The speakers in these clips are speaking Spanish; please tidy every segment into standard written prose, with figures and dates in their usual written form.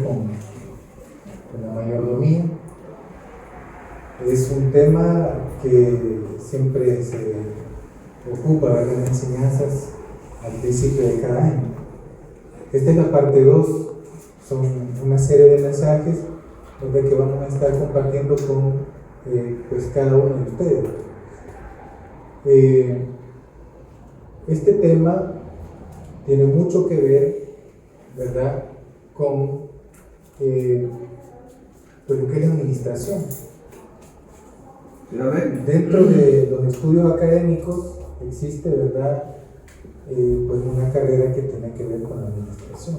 con la mayordomía. Es un tema que siempre se ocupa en las enseñanzas al principio de cada año. Esta es la parte 2, son una serie de mensajes donde que vamos a estar compartiendo con pues cada uno de ustedes. Este tema tiene mucho que ver, ¿verdad?, con pues lo que es la administración. Dentro de los estudios académicos existe, ¿verdad?, pues una carrera que tiene que ver con la administración.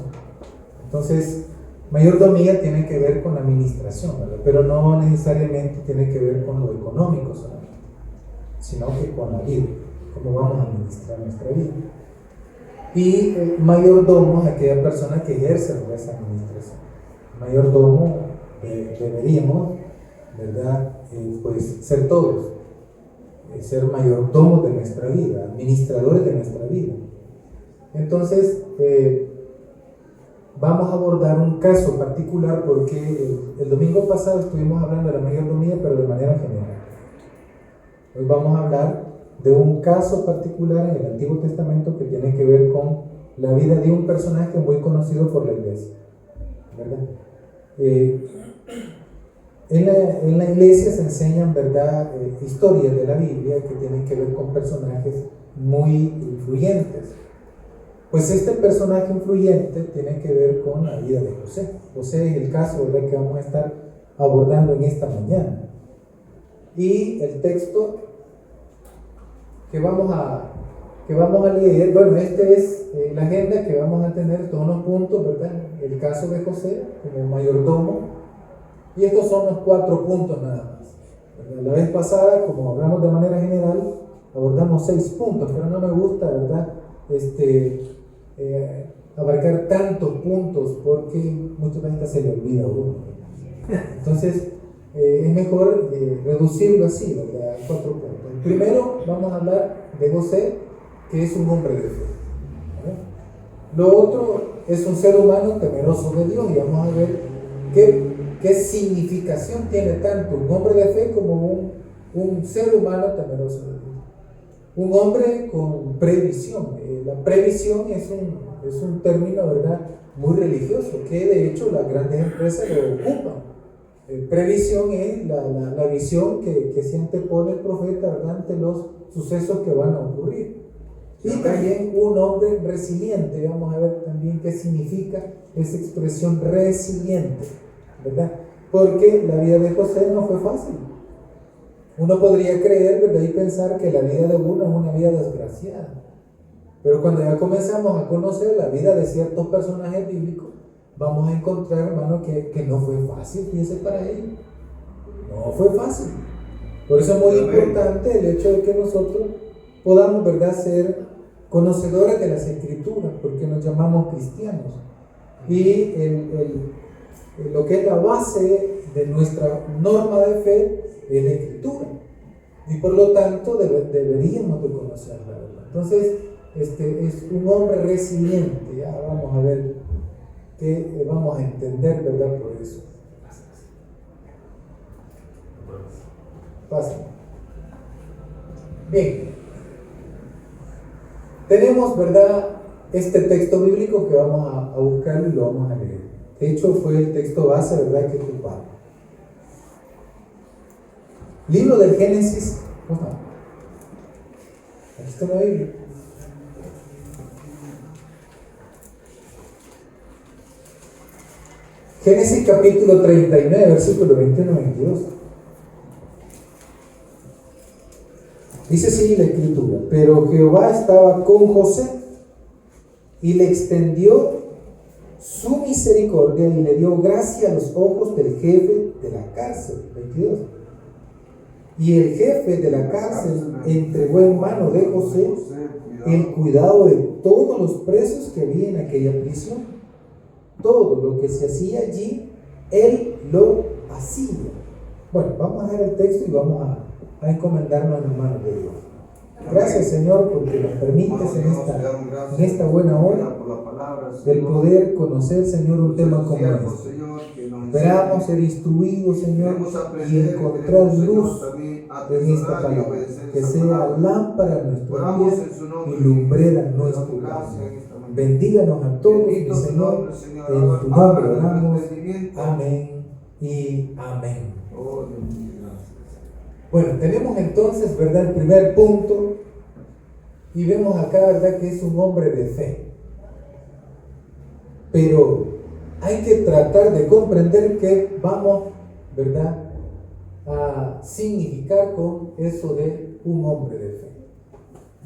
Entonces, mayordomía tiene que ver con la administración, ¿verdad?, pero no necesariamente tiene que ver con lo económico solamente, sino que con la vida, cómo vamos a administrar nuestra vida. Y mayordomo es aquella persona que ejerce esa administración. Mayordomo deberíamos, ¿verdad?, pues ser todos, ser mayordomos de nuestra vida, administradores de nuestra vida. Entonces, vamos a abordar un caso particular porque el domingo pasado estuvimos hablando de la mayordomía, pero de manera general. Hoy vamos a hablar de un caso particular en el Antiguo Testamento que tiene que ver con la vida de un personaje muy conocido por la iglesia, ¿verdad? En la iglesia se enseñan, ¿verdad?, historias de la Biblia que tienen que ver con personajes muy influyentes. Pues este personaje influyente tiene que ver con la vida de José. José es el caso, ¿verdad?, que vamos a estar abordando en esta mañana. Y el texto que vamos a leer, bueno, este es la agenda que vamos a tener, todos los puntos, ¿verdad? El caso de José como mayordomo. Y estos son los 4 puntos nada más, ¿verdad? La vez pasada, como hablamos de manera general, abordamos 6 puntos, pero no me gusta, ¿verdad?, abarcar tantos puntos porque muchas veces se le olvida a uno. Entonces, es mejor reducirlo así, ¿verdad?, a 4 puntos. Primero vamos a hablar de José, que es un hombre de fe, ¿verdad? Lo otro es un ser humano temeroso de Dios, y vamos a ver qué significación tiene tanto un hombre de fe como un ser humano temeroso de Dios. Un hombre con previsión. La previsión es un término, ¿verdad?, muy religioso, que de hecho las grandes empresas lo ocupan. Previsión es la visión que se antepone el profeta, ¿verdad?, ante los sucesos que van a ocurrir. Y también un hombre resiliente. Vamos a ver también qué significa esa expresión resiliente, ¿verdad? Porque la vida de José no fue fácil. Uno podría creer, ¿verdad?, y pensar que la vida de uno es una vida desgraciada. Pero cuando ya comenzamos a conocer la vida de ciertos personajes bíblicos, vamos a encontrar, hermano, que no fue fácil, fíjense, para ellos. No fue fácil. Por eso es muy importante el hecho de que nosotros podamos, ¿verdad?, ser conocedores de las Escrituras, porque nos llamamos cristianos. Y lo que es la base de nuestra norma de fe es la Escritura. Y por lo tanto deberíamos de conocerla, ¿verdad? Entonces, es un hombre resiliente. Ya vamos a ver qué vamos a entender, ¿verdad?, por eso. Pasa. Bien. Tenemos, ¿verdad?, este texto bíblico que vamos a buscar y lo vamos a leer. De hecho, fue el texto base, ¿verdad?, que ocupamos. Libro del Génesis. Aquí está la Biblia. Génesis capítulo 39, versículo 21-22. Dice así la Escritura: pero Jehová estaba con José y le extendió su misericordia y le dio gracia a los ojos del jefe de la cárcel. 22. Y el jefe de la cárcel entregó en mano de José el cuidado de todos los presos que había en aquella prisión. Todo lo que se hacía allí, él lo hacía. Bueno, vamos a ver el texto y vamos a encomendarnos en las manos de Dios. Gracias, Señor, porque nos permites en esta buena hora el poder conocer, Señor, un tema como este. Esperamos ser instruidos, Señor, y encontrar luz en esta palabra, que sea lámpara a nuestros pies y lumbrera nuestro camino. Bendíganos a todos, mi Señor, en tu nombre oramos. Amén y amén. Bueno, tenemos entonces, ¿verdad?, el primer punto, y vemos acá, ¿verdad?, que es un hombre de fe. Pero hay que tratar de comprender qué vamos, ¿verdad?, a significar con eso de un hombre de fe.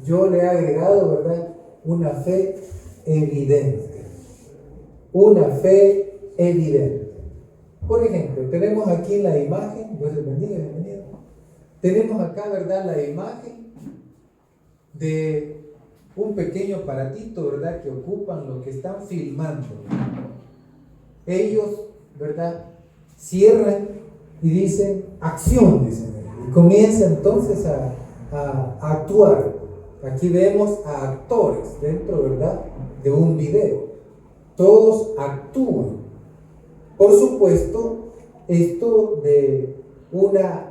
Yo le he agregado, ¿verdad?, una fe evidente. Una fe evidente. Por ejemplo, tenemos aquí la imagen, Dios les bendiga, bienvenido. Tenemos acá, ¿verdad?, la imagen de un pequeño aparatito, ¿verdad?, que ocupan los que están filmando. Ellos, ¿verdad?, cierran y dicen acción, dicen, y comienza entonces a actuar. Aquí vemos a actores dentro, ¿verdad?, de un video. Todos actúan. Por supuesto, esto de una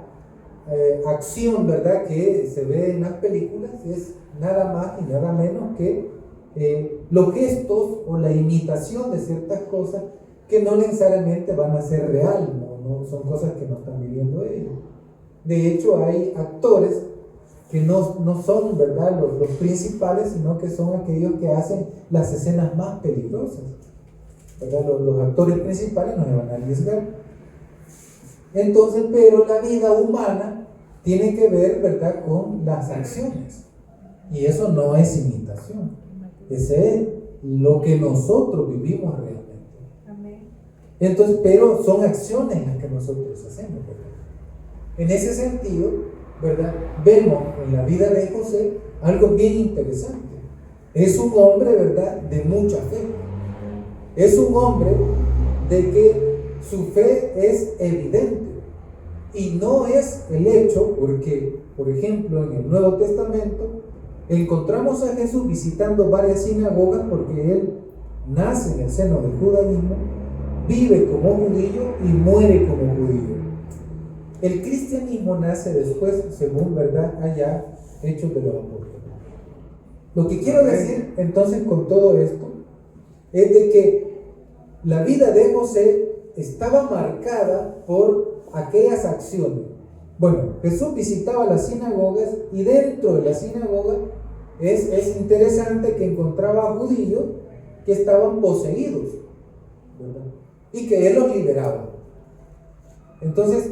acción, ¿verdad?, que se ve en las películas es nada más y nada menos que los gestos o la imitación de ciertas cosas que no necesariamente van a ser real, no son cosas que no están viviendo ellos. De hecho, hay actores que no son, ¿verdad?, los principales, sino que son aquellos que hacen las escenas más peligrosas, ¿verdad? Los actores principales no se van a arriesgar. Entonces, pero la vida humana tiene que ver, ¿verdad?, con las acciones. Y eso no es imitación. Ese es lo que nosotros vivimos realmente. Entonces, pero son acciones las que nosotros hacemos, ¿verdad? En ese sentido, ¿verdad?, vemos en la vida de José algo bien interesante. Es un hombre, ¿verdad?, de mucha fe. Es un hombre de que su fe es evidente. Y no es el hecho, porque, por ejemplo, en el Nuevo Testamento encontramos a Jesús visitando varias sinagogas porque él nace en el seno del judaísmo, vive como judío y muere como judío. El cristianismo nace después, según, ¿verdad?, allá, Hechos de los Apóstoles. Lo que quiero decir entonces con todo esto es de que la vida de José estaba marcada por aquellas acciones. Bueno, Jesús visitaba las sinagogas y dentro de la sinagoga es interesante que encontraba judíos que estaban poseídos, ¿verdad?, y que él los liberaba. Entonces,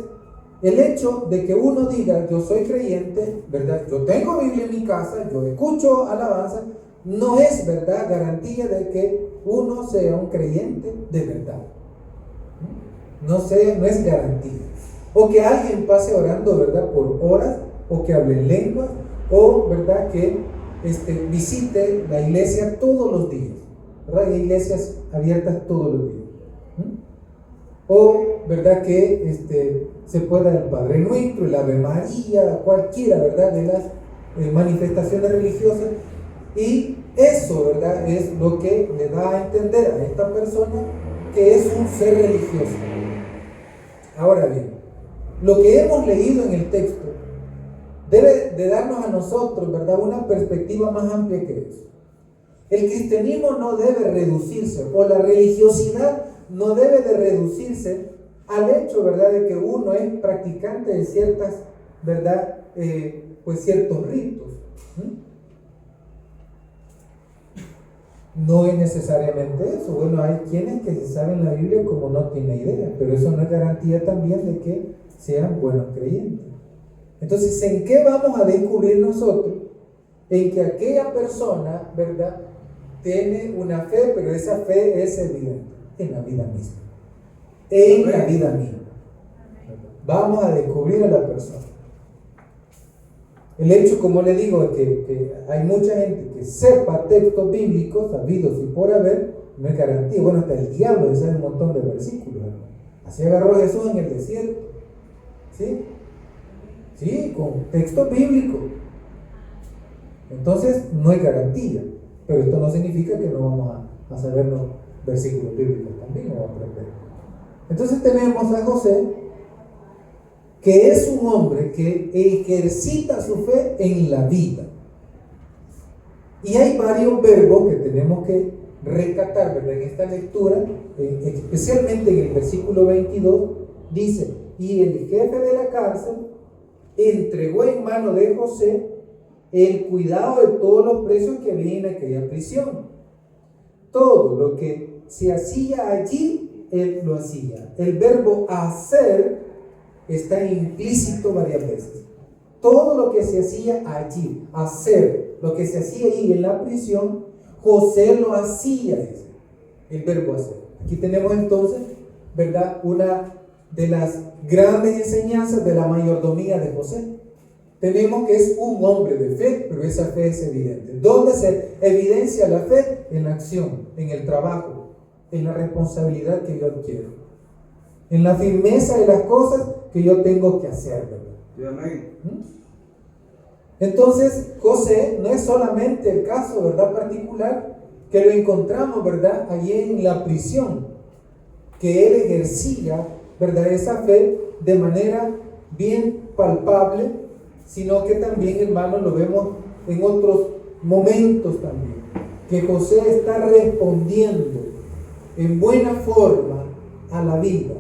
el hecho de que uno diga yo soy creyente, ¿verdad?, yo tengo Biblia en mi casa, yo escucho alabanza, no es, ¿verdad?, garantía de que uno sea un creyente de verdad. No es garantía. O que alguien pase orando, ¿verdad?, por horas, o que hable en lenguas, o, ¿verdad?, que visite la iglesia todos los días, ¿verdad? Hay iglesias abiertas todos los días. O, ¿verdad?, que se pueda el Padre Nuestro, el Ave María, cualquiera, ¿verdad?, de las manifestaciones religiosas. Y eso, ¿verdad?, es lo que le da a entender a esta persona que es un ser religioso. Ahora bien, lo que hemos leído en el texto debe de darnos a nosotros, ¿verdad?, una perspectiva más amplia que eso. El cristianismo no debe reducirse, o la religiosidad no debe de reducirse al hecho, ¿verdad?, de que uno es practicante de ciertas, ¿verdad?, pues ciertos ritos. No es necesariamente eso. Bueno, hay quienes que se saben la Biblia como no tienen idea, pero eso no es garantía también de que sean buenos creyentes. Entonces, ¿en qué vamos a descubrir nosotros? En que aquella persona, ¿verdad?, tiene una fe, pero esa fe es evidente en la vida misma. En la vida misma. Vamos a descubrir a la persona. El hecho, como le digo, que hay mucha gente que sepa textos bíblicos, habidos y por haber, no es garantía. Bueno, hasta el diablo sabe un montón de versículos, ¿verdad? Así agarró Jesús en el desierto. ¿Sí? Sí, con textos bíblicos. Entonces, no hay garantía. Pero esto no significa que no vamos a sabernos versículos bíblicos también o aprender. Entonces tenemos a José, que es un hombre que ejercita su fe en la vida. Y hay varios verbos que tenemos que rescatar, ¿verdad? En esta lectura, especialmente en el versículo 22, dice: y el jefe de la cárcel entregó en mano de José el cuidado de todos los presos que había en aquella prisión. Todo lo que se hacía allí, él lo hacía. El verbo hacer está implícito varias veces. Todo lo que se hacía allí, hacer, lo que se hacía allí en la prisión, José lo hacía, el verbo hacer. Aquí tenemos entonces, ¿verdad?, una de las grandes enseñanzas de la mayordomía de José. Tenemos que es un hombre de fe, pero esa fe es evidente. ¿Dónde se evidencia la fe? En la acción, en el trabajo, en la responsabilidad que yo adquiero, en la firmeza de las cosas que yo tengo que hacer, ¿verdad? Amén. Entonces, José no es solamente el caso, ¿verdad?, particular, que lo encontramos, ¿verdad?, allí en la prisión, que él ejercía, ¿verdad?, esa fe de manera bien palpable, sino que también, hermanos, lo vemos en otros momentos también, que José está respondiendo en buena forma a la vida.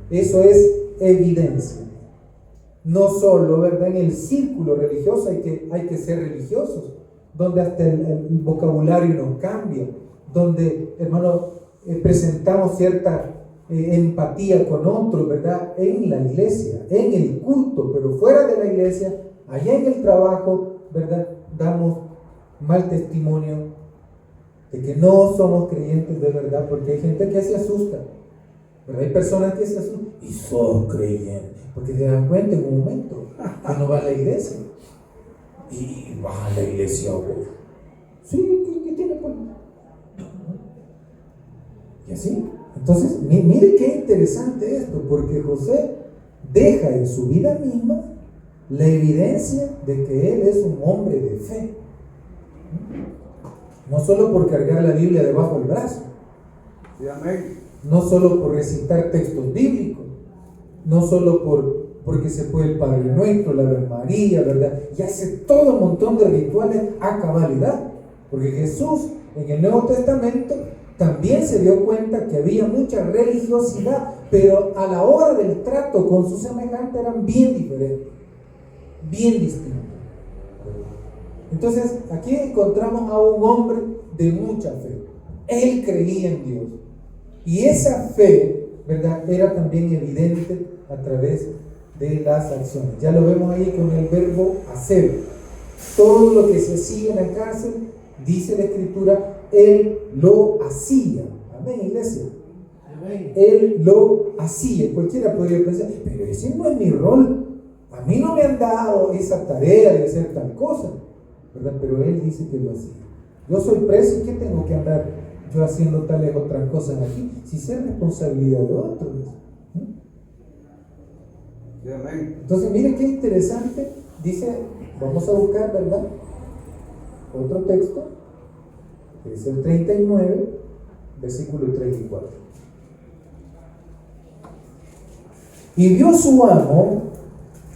Eso es evidencia. No solo, ¿verdad?, en el círculo religioso hay que ser religiosos, donde hasta el vocabulario nos cambia, donde, hermano, presentamos cierta empatía con otros, ¿verdad?, en la iglesia, en el culto, pero fuera de la iglesia, allá en el trabajo, ¿verdad?, damos mal testimonio de que no somos creyentes de verdad, porque hay gente que se asusta, pero hay personas que se asustan y son creyentes, porque se dan cuenta en un momento que no va a la iglesia y va a la iglesia, sí, ¿qué tiene por ahí? Y así. Entonces, mire qué interesante esto, porque José deja en su vida misma la evidencia de que él es un hombre de fe. No solo por cargar la Biblia debajo del brazo, no solo por recitar textos bíblicos, no solo porque se puede el Padre Nuestro, la Ave María, ¿verdad? Y hace todo un montón de rituales a cabalidad, porque Jesús en el Nuevo Testamento también se dio cuenta que había mucha religiosidad, pero a la hora del trato con sus semejantes eran bien diferentes, bien distintos. Entonces, aquí encontramos a un hombre de mucha fe. Él creía en Dios. Y esa fe, ¿verdad?, era también evidente a través de las acciones. Ya lo vemos ahí con el verbo hacer. Todo lo que se hacía en la cárcel, dice la Escritura, él lo hacía. Amén, iglesia. Amén. Él lo hacía. Cualquiera podría pensar, pero ese no es mi rol. A mí no me han dado esa tarea de hacer tal cosa, ¿verdad? Pero él dice que lo hacía. Yo soy preso y ¿qué tengo que andar yo haciendo tales otras cosas aquí? Si es responsabilidad de otros. Entonces, mire qué interesante. Dice, vamos a buscar, ¿verdad?, otro texto, que es el 39, versículos 3 y 4. Y vio su amo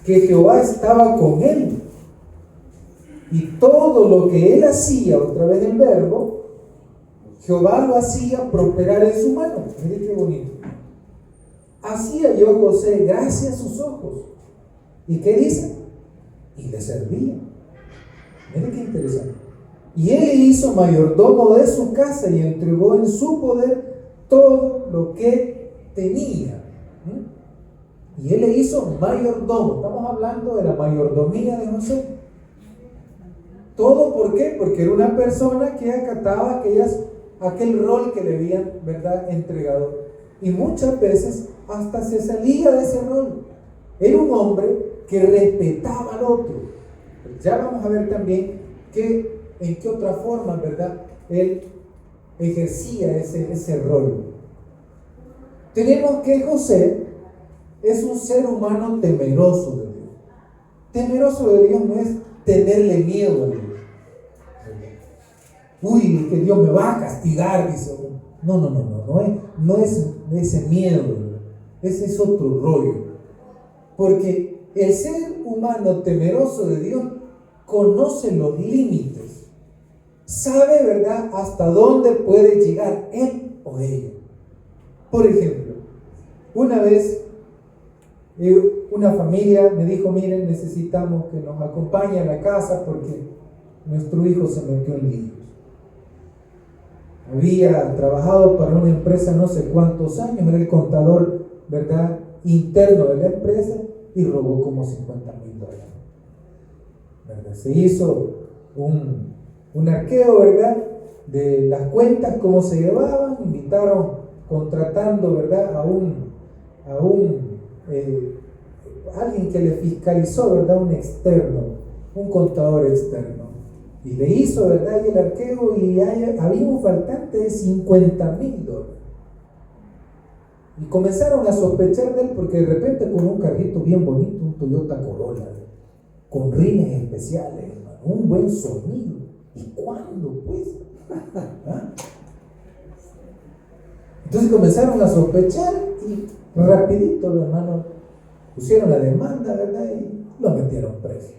que Jehová estaba con él, y todo lo que él hacía, otra vez el verbo, Jehová lo hacía prosperar en su mano. Mire qué bonito. Hacía yo José gracia a sus ojos. ¿Y qué dice? Y le servía. Mire qué interesante. Y él le hizo mayordomo de su casa y entregó en su poder todo lo que tenía. Y él le hizo mayordomo. Estamos hablando de la mayordomía de José. ¿Todo por qué? Porque era una persona que acataba aquel rol que le habían, ¿verdad?, entregado. Y muchas veces hasta se salía de ese rol. Era un hombre que respetaba al otro. Ya vamos a ver también en qué otra forma, ¿verdad?, él ejercía ese rol. Tenemos que José es un ser humano temeroso de Dios. Temeroso de Dios no es tenerle miedo a Dios. uy, que Dios me va a castigar, dice uno. No es de ese miedo, ¿verdad? Ese es otro rollo. Porque el ser humano temeroso de Dios conoce los límites, sabe, ¿verdad?, hasta dónde puede llegar él o ella. Por ejemplo, una vez una familia me dijo, miren, necesitamos que nos acompañe a la casa porque nuestro hijo se metió en líos. Había trabajado para una empresa no sé cuántos años, era el contador, ¿verdad?, interno de la empresa, y robó como $50,000, ¿verdad? Se hizo un arqueo, ¿verdad?, de las cuentas, cómo se llevaban, invitaron, contratando, ¿verdad?, a alguien que le fiscalizó, ¿verdad?, un externo, un contador externo, y le hizo, ¿verdad?, y el arqueo, y había un faltante de $50,000. Y comenzaron a sospechar de él porque de repente con un carrito bien bonito, un Toyota Corolla, con rines especiales, hermano, un buen sonido. ¿Y cuándo, pues? ¿Ah? Entonces comenzaron a sospechar y rapidito, hermano, pusieron la demanda, ¿verdad? Y lo metieron preso.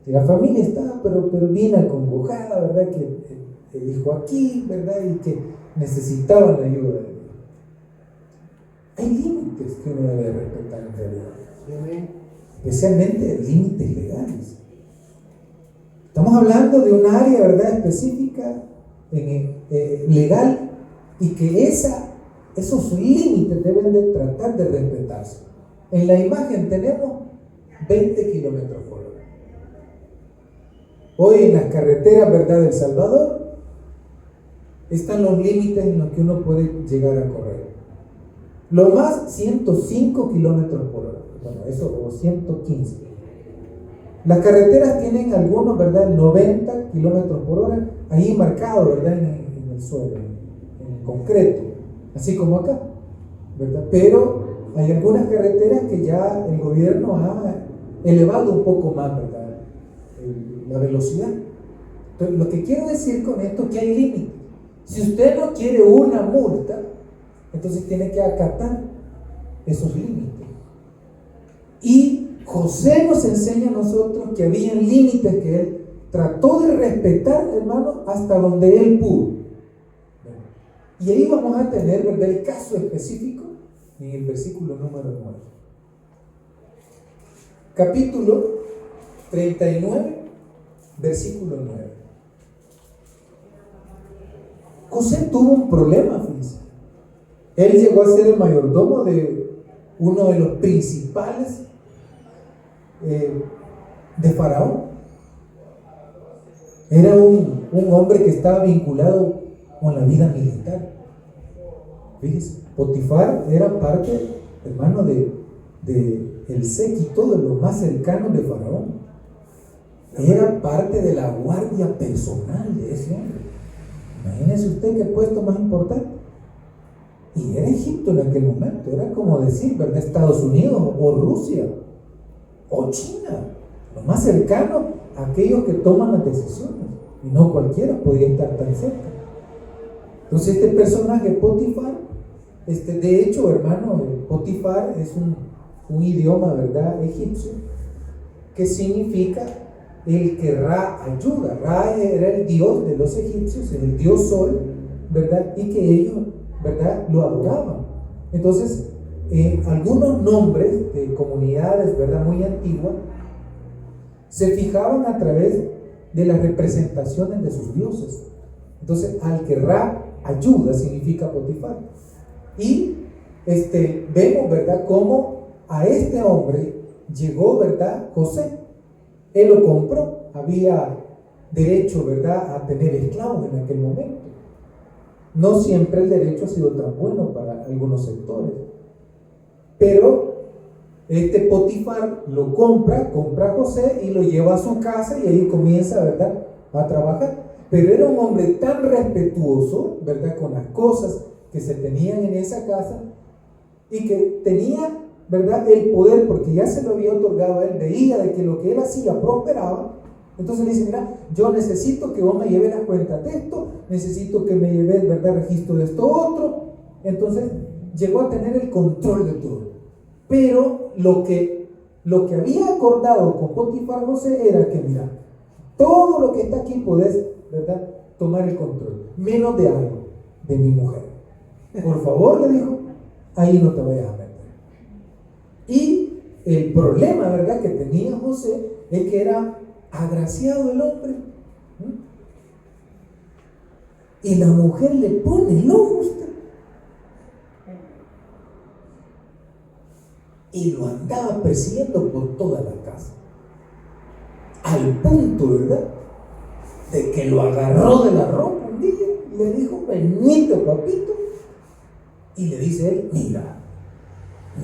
Y la familia estaba, pero bien acongojada, ¿verdad? Que el hijo aquí, ¿verdad? Y que necesitaban la ayuda de Dios. Hay límites que uno debe respetar en realidad, especialmente límites legales. Estamos hablando de un área, ¿verdad?, específica, legal, y que esos límites deben de tratar de respetarse. En la imagen tenemos 20 kilómetros por hora. Hoy en las carreteras, ¿verdad?, de El Salvador están los límites en los que uno puede llegar a correr. Lo más 105 kilómetros por hora, bueno, eso, o 115. Las carreteras tienen algunos, ¿verdad?, 90 kilómetros por hora, ahí marcado, ¿verdad?, en el suelo, en concreto, así como acá, ¿verdad? Pero hay algunas carreteras que ya el gobierno ha elevado un poco más, ¿verdad?, la velocidad. Entonces, lo que quiero decir con esto es que hay límites. Si usted no quiere una multa, entonces tiene que acatar esos límites. Y José nos enseña a nosotros que había límites que él trató de respetar, hermano, hasta donde él pudo. Y ahí vamos a tener, ¿verdad?, el caso específico en el versículo número 9. Capítulo 39, versículo 9. José tuvo un problema, fíjense. Él llegó a ser el mayordomo de uno de los principales de Faraón. Era un hombre que estaba vinculado con la vida militar. Fíjense, Potifar era parte, hermano, el séquito, de los más cercanos de Faraón. Era parte de la guardia personal de ese hombre. Imagínese usted qué puesto más importante. Y era Egipto en aquel momento, era como decir, ¿verdad?, Estados Unidos o Rusia o China, lo más cercano a aquellos que toman las decisiones, y no cualquiera podía estar tan cerca. Entonces este personaje Potifar, de hecho, hermano, Potifar es un idioma, ¿verdad?, egipcio, que significa el que Ra ayuda. Ra era el dios de los egipcios, el dios sol, ¿verdad?, y que ellos, ¿verdad?, lo adoraban. Entonces, algunos nombres de comunidades, ¿verdad?, muy antiguas, se fijaban a través de las representaciones de sus dioses. Entonces, al que Ra ayuda significa Potifar. Y vemos, ¿verdad?, cómo a este hombre llegó, ¿verdad?, José. Él lo compró. Había derecho, ¿verdad?, a tener esclavos en aquel momento. No siempre el derecho ha sido tan bueno para algunos sectores, pero Potifar lo compra a José y lo lleva a su casa, y ahí comienza, ¿verdad?, a trabajar. Pero era un hombre tan respetuoso, ¿verdad?, con las cosas que se tenían en esa casa, y que tenía, ¿verdad?, el poder, porque ya se lo había otorgado a él, veía de que lo que él hacía prosperaba, Entonces le dice, mira, yo necesito que vos me lleves las cuentas de esto, necesito que me lleves, ¿verdad?, registro de esto otro. Entonces llegó a tener el control de todo. Pero lo que había acordado con Potifar José era que, mira, todo lo que está aquí podés, ¿verdad?, tomar el control, menos de algo, de mi mujer. Por favor, le dijo, ahí no te vayas a meter. Y el problema, ¿verdad?, que tenía José es que era agraciado el hombre. Y la mujer le pone el ojo a usted. Y lo andaba persiguiendo por toda la casa. Al punto, ¿verdad?, de que lo agarró de la ropa un día y le dijo, venite, papito. Y le dice él, mira,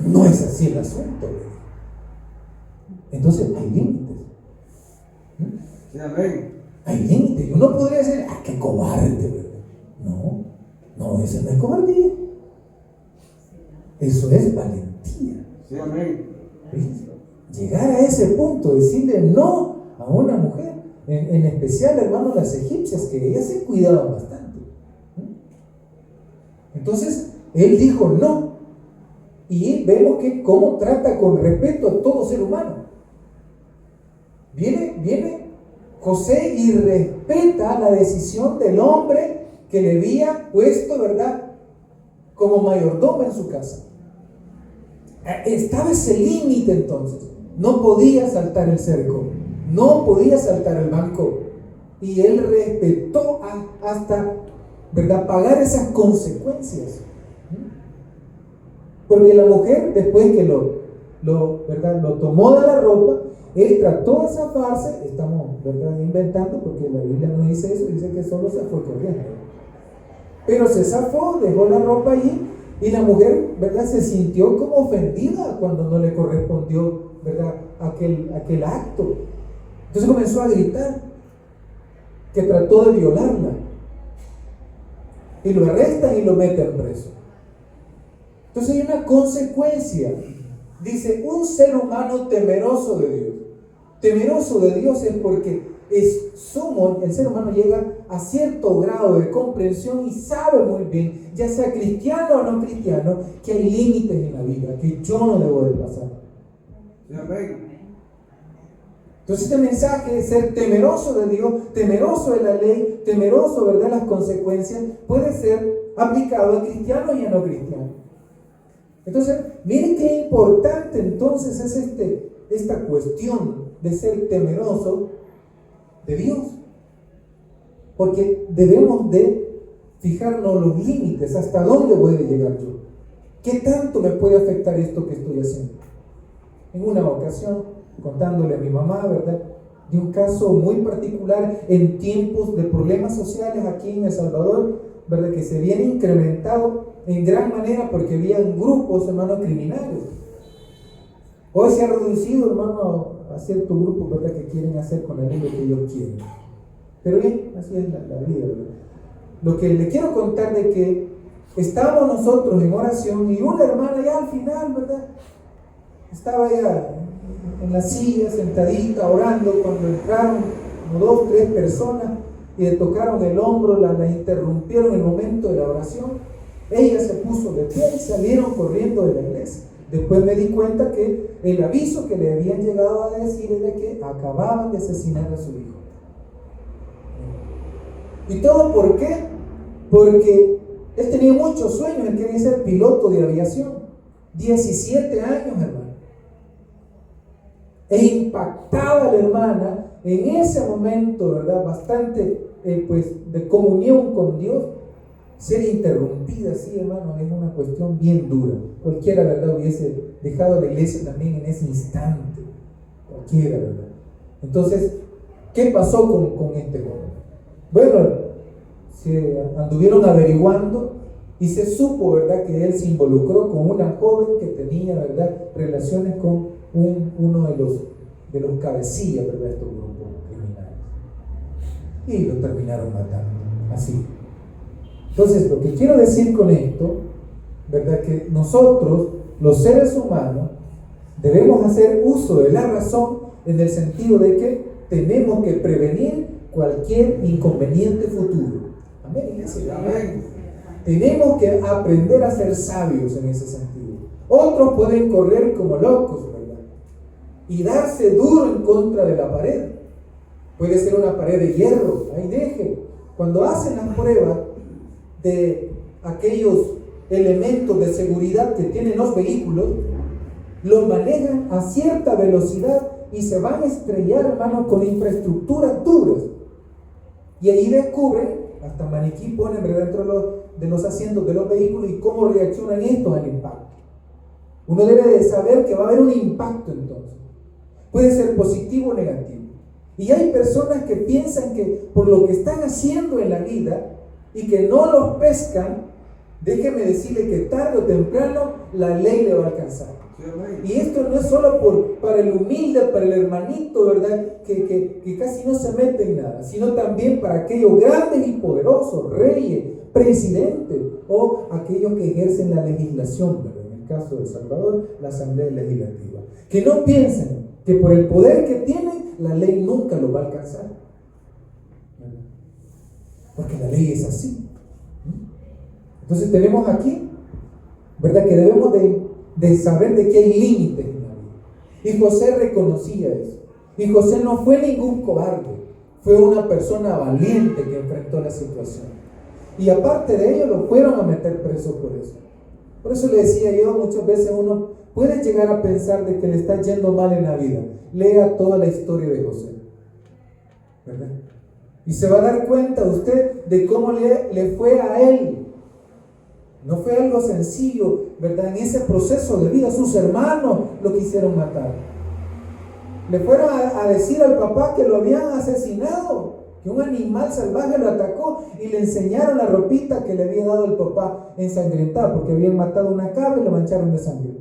no es así el asunto. Entonces hay límites. Sí, amén. Hay límites. Uno podría decir, qué cobarde, ¿verdad? No, eso no es cobardía. Eso es valentía. Sí, amén. Llegar a ese punto, decirle no a una mujer, en especial, hermano, las egipcias, que ellas se cuidaban bastante. Entonces, él dijo no. Y vemos que cómo trata con respeto a todo ser humano. Viene José y respeta la decisión del hombre que le había puesto, ¿verdad?, como mayordomo en su casa. Estaba ese límite entonces. No podía saltar el cerco, no podía saltar el banco. Y él respetó hasta, ¿verdad?, pagar esas consecuencias. Porque la mujer, después que ¿verdad?, lo tomó de la ropa, él trató de zafarse. Estamos, ¿verdad?, inventando, porque la Biblia no dice eso, dice que solo se fue corriendo. Pero se zafó, dejó la ropa allí, y la mujer, ¿verdad?, se sintió como ofendida cuando no le correspondió, ¿verdad?, aquel acto. Entonces comenzó a gritar que trató de violarla. Y lo arrestan y lo meten preso. Entonces hay una consecuencia. Dice, un ser humano temeroso de Dios. Temeroso de Dios es porque el ser humano llega a cierto grado de comprensión y sabe muy bien, ya sea cristiano o no cristiano, que hay límites en la vida, que yo no debo de pasar. Entonces este mensaje de ser temeroso de Dios, temeroso de la ley, temeroso, ¿verdad?, de las consecuencias, puede ser aplicado a cristianos y a no cristianos. Entonces, miren qué importante entonces es esta cuestión de ser temeroso de Dios. Porque debemos de fijarnos los límites, hasta dónde voy a llegar yo. ¿Qué tanto me puede afectar esto que estoy haciendo? En una ocasión, contándole a mi mamá, ¿verdad?, de un caso muy particular en tiempos de problemas sociales aquí en El Salvador, ¿verdad?, que se viene incrementado en gran manera porque habían grupos, hermanos, criminales. Hoy se ha reducido, hermano, a ciertos grupos, ¿verdad?, que quieren hacer con el mundo que ellos quieren. Pero bien, así es la vida, ¿verdad? Lo que le quiero contar de que estábamos nosotros en oración y una hermana ya al final, ¿verdad?, estaba ya en la silla, sentadita, orando, cuando entraron como 2 o 3 personas y le tocaron el hombro, la interrumpieron en el momento de la oración. Ella se puso de pie y salieron corriendo de la iglesia. Después me di cuenta que el aviso que le habían llegado a decir era que acababan de asesinar a su hijo. ¿Y todo por qué? Porque él tenía muchos sueños, él quería ser piloto de aviación. 17 años, hermano. E impactada la hermana en ese momento, ¿verdad?, bastante de comunión con Dios. Ser interrumpida así, hermano, es una cuestión bien dura. Cualquiera, ¿verdad?, hubiese dejado la iglesia también en ese instante. Cualquiera, ¿verdad? Entonces, ¿qué pasó con este joven? Bueno, se anduvieron averiguando y se supo, ¿verdad?, que él se involucró con una joven que tenía, ¿verdad?, relaciones con uno de los cabecillas, ¿verdad?, de estos grupos criminales. Y lo terminaron matando, así. Entonces, lo que quiero decir con esto, ¿verdad?, que nosotros, los seres humanos, debemos hacer uso de la razón en el sentido de que tenemos que prevenir cualquier inconveniente futuro. Amén, iglesia. Amén. Tenemos que aprender a ser sabios en ese sentido. Otros pueden correr como locos, ¿verdad? Y darse duro en contra de la pared. Puede ser una pared de hierro, ahí deje. Cuando hacen las pruebas de aquellos elementos de seguridad que tienen los vehículos, los manejan a cierta velocidad y se van a estrellar, hermano, con infraestructuras duras. Y ahí descubren, hasta maniquí ponen dentro de los asientos de los vehículos y cómo reaccionan estos al impacto. Uno debe de saber que va a haber un impacto entonces. Puede ser positivo o negativo. Y hay personas que piensan que por lo que están haciendo en la vida y que no los pescan, déjeme decirle que tarde o temprano la ley le va a alcanzar. Y esto no es solo para el humilde, para el hermanito, ¿verdad? Que casi no se mete en nada, sino también para aquellos grandes y poderosos, reyes, presidentes o aquellos que ejercen la legislación, ¿verdad? En el caso de El Salvador, la Asamblea Legislativa. Que no piensen que por el poder que tienen, la ley nunca los va a alcanzar. ¿Verdad? Porque la ley es así. Entonces tenemos aquí, ¿verdad? Que debemos de saber de que hay límites en la vida. Y José reconocía eso. Y José no fue ningún cobarde, fue una persona valiente que enfrentó la situación. Y aparte de ello, lo fueron a meter preso por eso. Por eso le decía yo, muchas veces uno puede llegar a pensar de que le está yendo mal en la vida. Lea toda la historia de José, ¿verdad? Y se va a dar cuenta usted de cómo le fue a él. No fue algo sencillo, ¿verdad? En ese proceso de vida, sus hermanos lo quisieron matar. Le fueron a decir al papá que lo habían asesinado, que un animal salvaje lo atacó, y le enseñaron la ropita que le había dado el papá ensangrentada, porque habían matado una cabra y lo mancharon de sangre.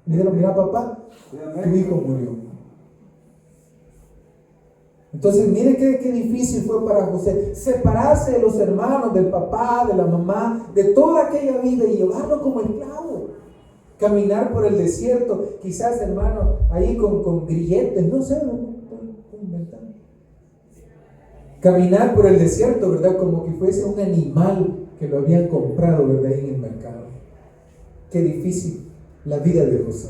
Le dijeron: mira, papá, tu hijo murió. Entonces, mire qué difícil fue para José separarse de los hermanos, del papá, de la mamá, de toda aquella vida y llevarlo como esclavo. Caminar por el desierto, quizás, hermano, ahí con grilletes, no sé, estoy inventando. Caminar por el desierto, ¿verdad? Como que fuese un animal que lo habían comprado, ¿verdad? Ahí en el mercado. Qué difícil la vida de José.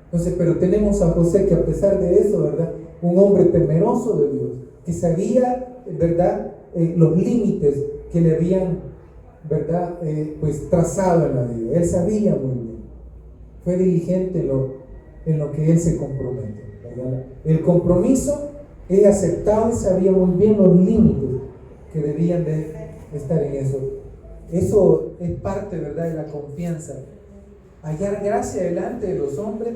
Entonces, pero tenemos a José que, a pesar de eso, ¿verdad? Un hombre temeroso de Dios, que sabía, ¿verdad? Los límites que le habían, ¿verdad? Pues trazado en la vida. Él sabía muy bien. Fue diligente en lo que él se compromete, ¿verdad? El compromiso, él aceptaba y sabía muy bien los límites que debían de estar en eso. Eso es parte, ¿verdad?, de la confianza. Hallar gracia delante de los hombres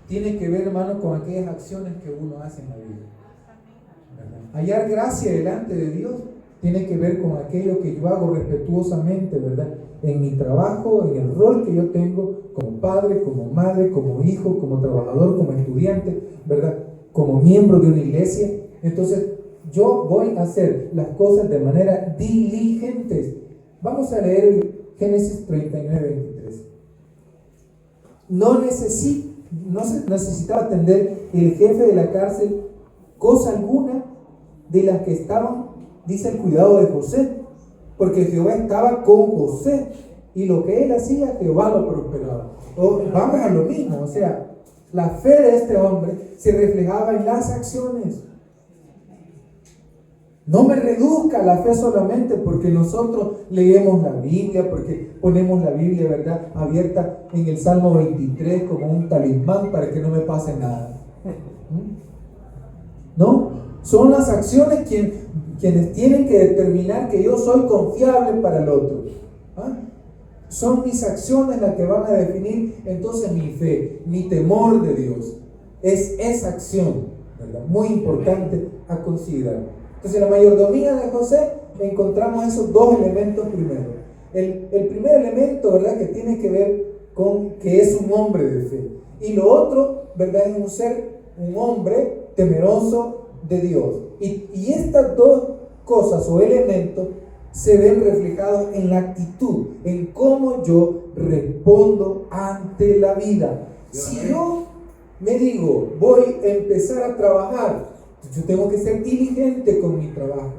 tiene que ver, hermano, con aquellas acciones que uno hace en la vida, ¿verdad? Hallar gracia delante de Dios tiene que ver con aquello que yo hago respetuosamente, ¿verdad? En mi trabajo, en el rol que yo tengo como padre, como madre, como hijo, como trabajador, como estudiante, ¿verdad? Como miembro de una iglesia. Entonces, yo voy a hacer las cosas de manera diligente. Vamos a leer Génesis 39:23. No se necesitaba atender el jefe de la cárcel cosa alguna de las que estaban, dice, el cuidado de José, porque Jehová estaba con José y lo que él hacía, Jehová lo prosperaba. Vamos a lo mismo, o sea, la fe de este hombre se reflejaba en las acciones. No me reduzca la fe solamente porque nosotros leemos la Biblia, porque ponemos la Biblia, ¿verdad?, abierta en el Salmo 23 como un talismán para que no me pase nada. No, son las acciones quienes tienen que determinar que yo soy confiable para el otro. Son mis acciones las que van a definir entonces mi fe, mi temor de Dios. Es esa acción, ¿verdad?, muy importante a considerar. Entonces, en la mayordomía de José encontramos esos dos elementos primero. El primer elemento, ¿verdad?, que tiene que ver con que es un hombre de fe. Y lo otro, ¿verdad?, es un hombre temeroso de Dios. Y estas dos cosas o elementos se ven reflejados en la actitud, en cómo yo respondo ante la vida. Si yo me digo, voy a empezar a trabajar Yo tengo que ser diligente con mi trabajo.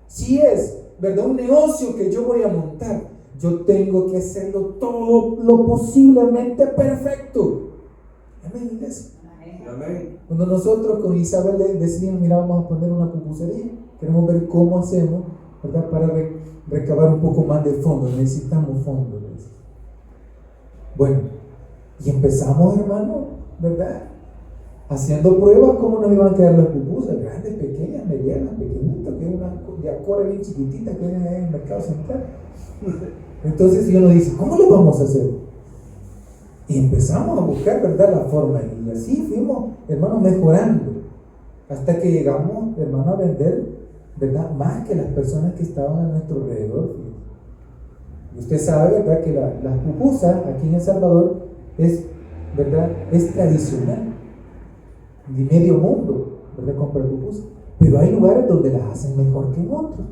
Si es, ¿verdad?, un negocio que yo voy a montar, yo tengo que hacerlo todo lo posiblemente perfecto. Amén, iglesia. Amén. Cuando nosotros con Isabel decidimos, mira, vamos a poner una pupusería, queremos ver cómo hacemos, ¿verdad?, para recabar un poco más de fondos. Necesitamos fondos. Bueno, y empezamos, hermano, ¿verdad?, haciendo pruebas cómo nos iban a quedar las pupusas, grandes, pequeñas, medianas, pequeñitas, que es una yacora bien chiquitita que viene en el mercado central. Entonces Dios nos dice, ¿cómo lo vamos a hacer? Y empezamos a buscar, ¿verdad?, la forma, y así fuimos, hermano, mejorando, hasta que llegamos, hermano, a vender, ¿verdad?, más que las personas que estaban a nuestro alrededor. Y usted sabe, ¿verdad?, que las pupusas aquí en El Salvador es, ¿verdad?, es tradicional. De medio mundo, ¿verdad?, compra pupusas. Pero hay lugares donde las hacen mejor que en otros.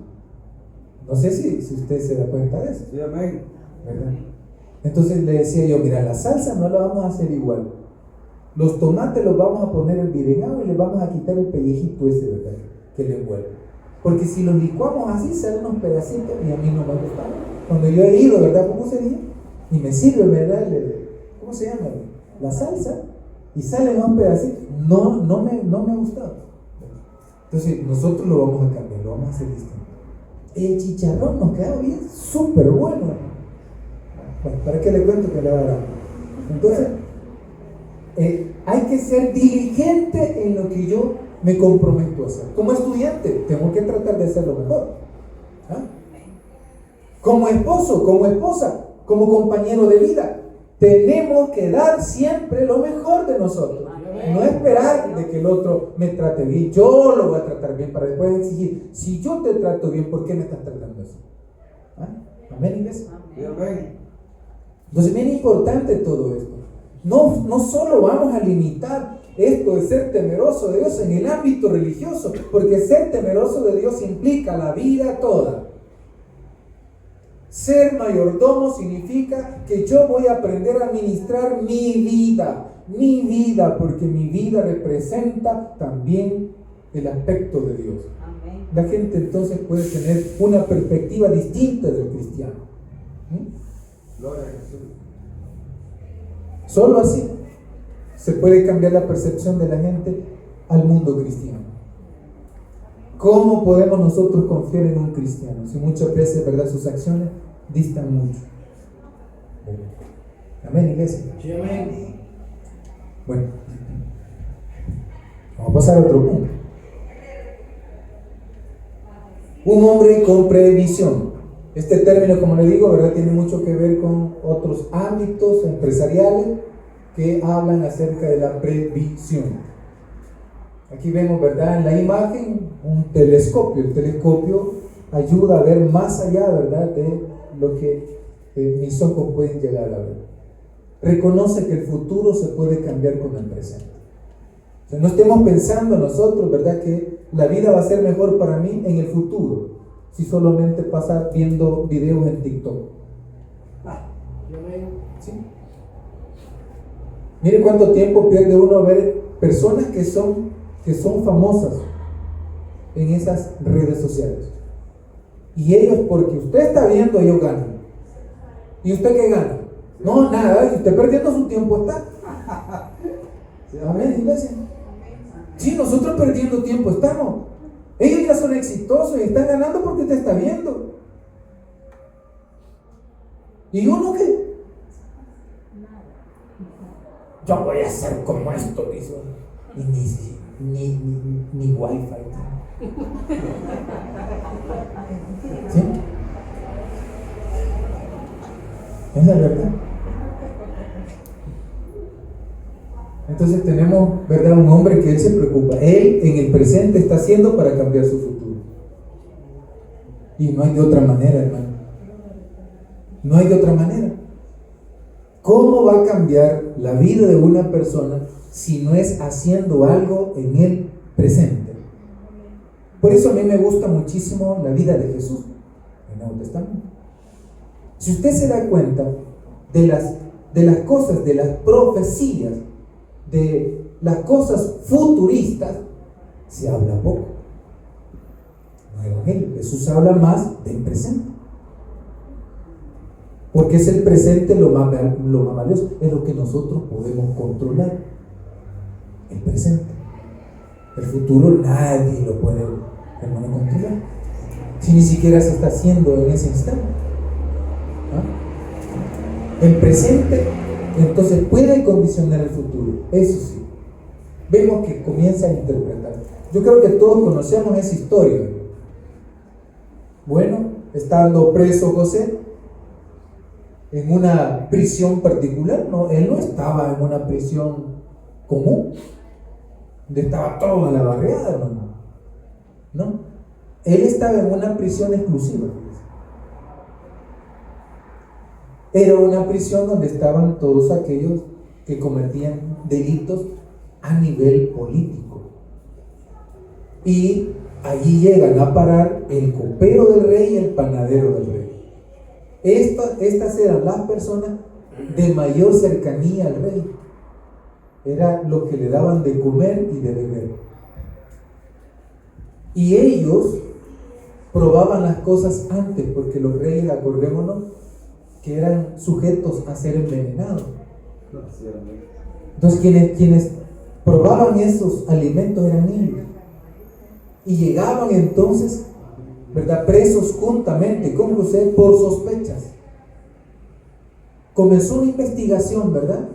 No sé si usted se da cuenta de eso. Sí, amén. ¿Verdad? Entonces le decía yo, mira, la salsa no la vamos a hacer igual. Los tomates los vamos a poner en virenado y le vamos a quitar el pellejito ese, ¿verdad?, que le envuelve. Porque si los licuamos así, salen unos pedacitos y a mí no me gustaban. Cuando yo he ido, ¿verdad?, a pupusería, y me sirve, ¿verdad?, ¿cómo se llama?, la salsa, y salen unos pedacitos, no me ha gustado. Entonces nosotros lo vamos a cambiar, lo vamos a hacer distinto. El chicharrón nos queda bien, súper bueno. Bueno, ¿para qué le cuento que le va a dar? Entonces, hay que ser diligente en lo que yo me comprometo a hacer. Como estudiante, tengo que tratar de hacerlo mejor. ¿Ah? Como esposo, como esposa, como compañero de vida, tenemos que dar siempre lo mejor de nosotros. No esperar de que el otro me trate bien. Yo lo voy a tratar bien para después exigir. Si yo te trato bien, ¿por qué me estás tratando así? ¿Ah? Amén, iglesia. Sí, amén. Entonces, bien importante todo esto. No solo vamos a limitar esto de ser temeroso de Dios en el ámbito religioso, porque ser temeroso de Dios implica la vida toda. Ser mayordomo significa que yo voy a aprender a administrar mi vida, porque mi vida representa también el aspecto de Dios. Amén. La gente entonces puede tener una perspectiva distinta del cristiano. Gloria a Jesús. Solo así se puede cambiar la percepción de la gente al mundo cristiano. ¿Cómo podemos nosotros confiar en un cristiano si muchas veces, ¿verdad?, sus acciones distan mucho? Amén, iglesia. Sí, amén. Bueno, vamos a pasar a otro punto. Un hombre con previsión. Este término, como le digo, ¿verdad?, tiene mucho que ver con otros ámbitos empresariales que hablan acerca de la previsión. Aquí vemos, ¿verdad?, en la imagen un telescopio. El telescopio ayuda a ver más allá, ¿verdad?, de lo que mis ojos pueden llegar a ver. Reconoce que el futuro se puede cambiar con el presente. O sea, no estemos pensando nosotros, ¿verdad?, que la vida va a ser mejor para mí en el futuro si solamente pasa viendo videos en TikTok. ¿Sí? Mire cuánto tiempo pierde uno a ver personas que son famosas en esas redes sociales. Y ellos, porque usted está viendo, ellos ganan. ¿Y usted qué gana? No, nada, si usted perdiendo su tiempo está. Amén, iglesia. Sí, nosotros perdiendo tiempo estamos. Ellos ya son exitosos y están ganando porque usted está viendo. ¿Y uno qué? Yo voy a ser como esto, dice. Y ni wifi. ¿Sí? Es la verdad. Entonces tenemos, ¿verdad?, un hombre que él se preocupa. Él en el presente está haciendo para cambiar su futuro. Y no hay de otra manera, hermano. No hay de otra manera. ¿Cómo va a cambiar la vida de una persona si no es haciendo algo en el presente? Por eso a mí me gusta muchísimo la vida de Jesús en el Nuevo Testamento. Si usted se da cuenta de las cosas, de las profecías, de las cosas futuristas, se habla poco. No hay evangelio. Jesús habla más del presente. Porque es el presente lo más valioso, es lo que nosotros podemos controlar. El presente. El futuro nadie lo puede, hermano, controlar. Si ni siquiera se está haciendo en ese instante. ¿Ah? El presente, entonces, puede condicionar el futuro. Eso sí. Vemos que comienza a interpretar. Yo creo que todos conocemos esa historia. Bueno, estando preso José en una prisión particular, no, él no estaba en una prisión común, donde estaba toda la barriada, hermano. No, él estaba en una prisión exclusiva. Era una prisión donde estaban todos aquellos que cometían delitos a nivel político. Y allí llegan a parar el copero del rey y el panadero del rey. Estas eran las personas de mayor cercanía al rey. Era lo que le daban de comer y de beber. Y ellos probaban las cosas antes, porque los reyes, acordémonos, que eran sujetos a ser envenenados. Entonces quienes probaban esos alimentos eran niños. Y llegaban entonces, ¿verdad?, presos juntamente con José por sospechas. Comenzó una investigación, ¿verdad?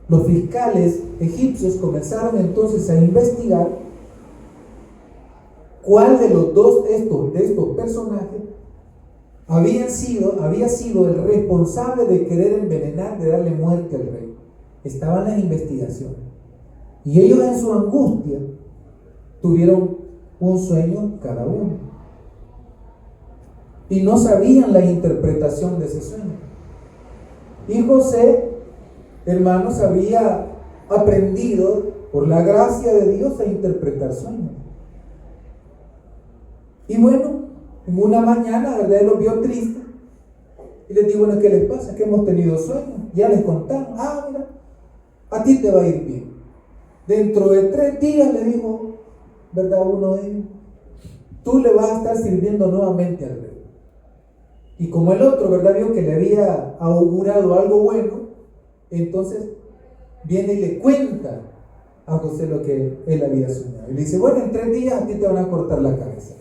Los fiscales egipcios comenzaron entonces a investigar cuál de los dos de estos personajes había sido el responsable de querer envenenar, de darle muerte al rey. Estaban las investigaciones. Y ellos, en su angustia, tuvieron un sueño cada uno. Y no sabían la interpretación de ese sueño. Y José, hermanos, había aprendido por la gracia de Dios a interpretar sueños. Y bueno, en una mañana, ¿verdad?, él los vio tristes. Y les digo, bueno, ¿qué les pasa? Que hemos tenido sueños. Ya les contaron. Mira, a ti te va a ir bien. Dentro de 3 días, le dijo, ¿verdad?, uno de ellos, tú le vas a estar sirviendo nuevamente al rey. Y como el otro, ¿verdad?, vio que le había augurado algo bueno, entonces viene y le cuenta a José lo que él había soñado. Y le dice, bueno, en 3 días a ti te van a cortar la cabeza.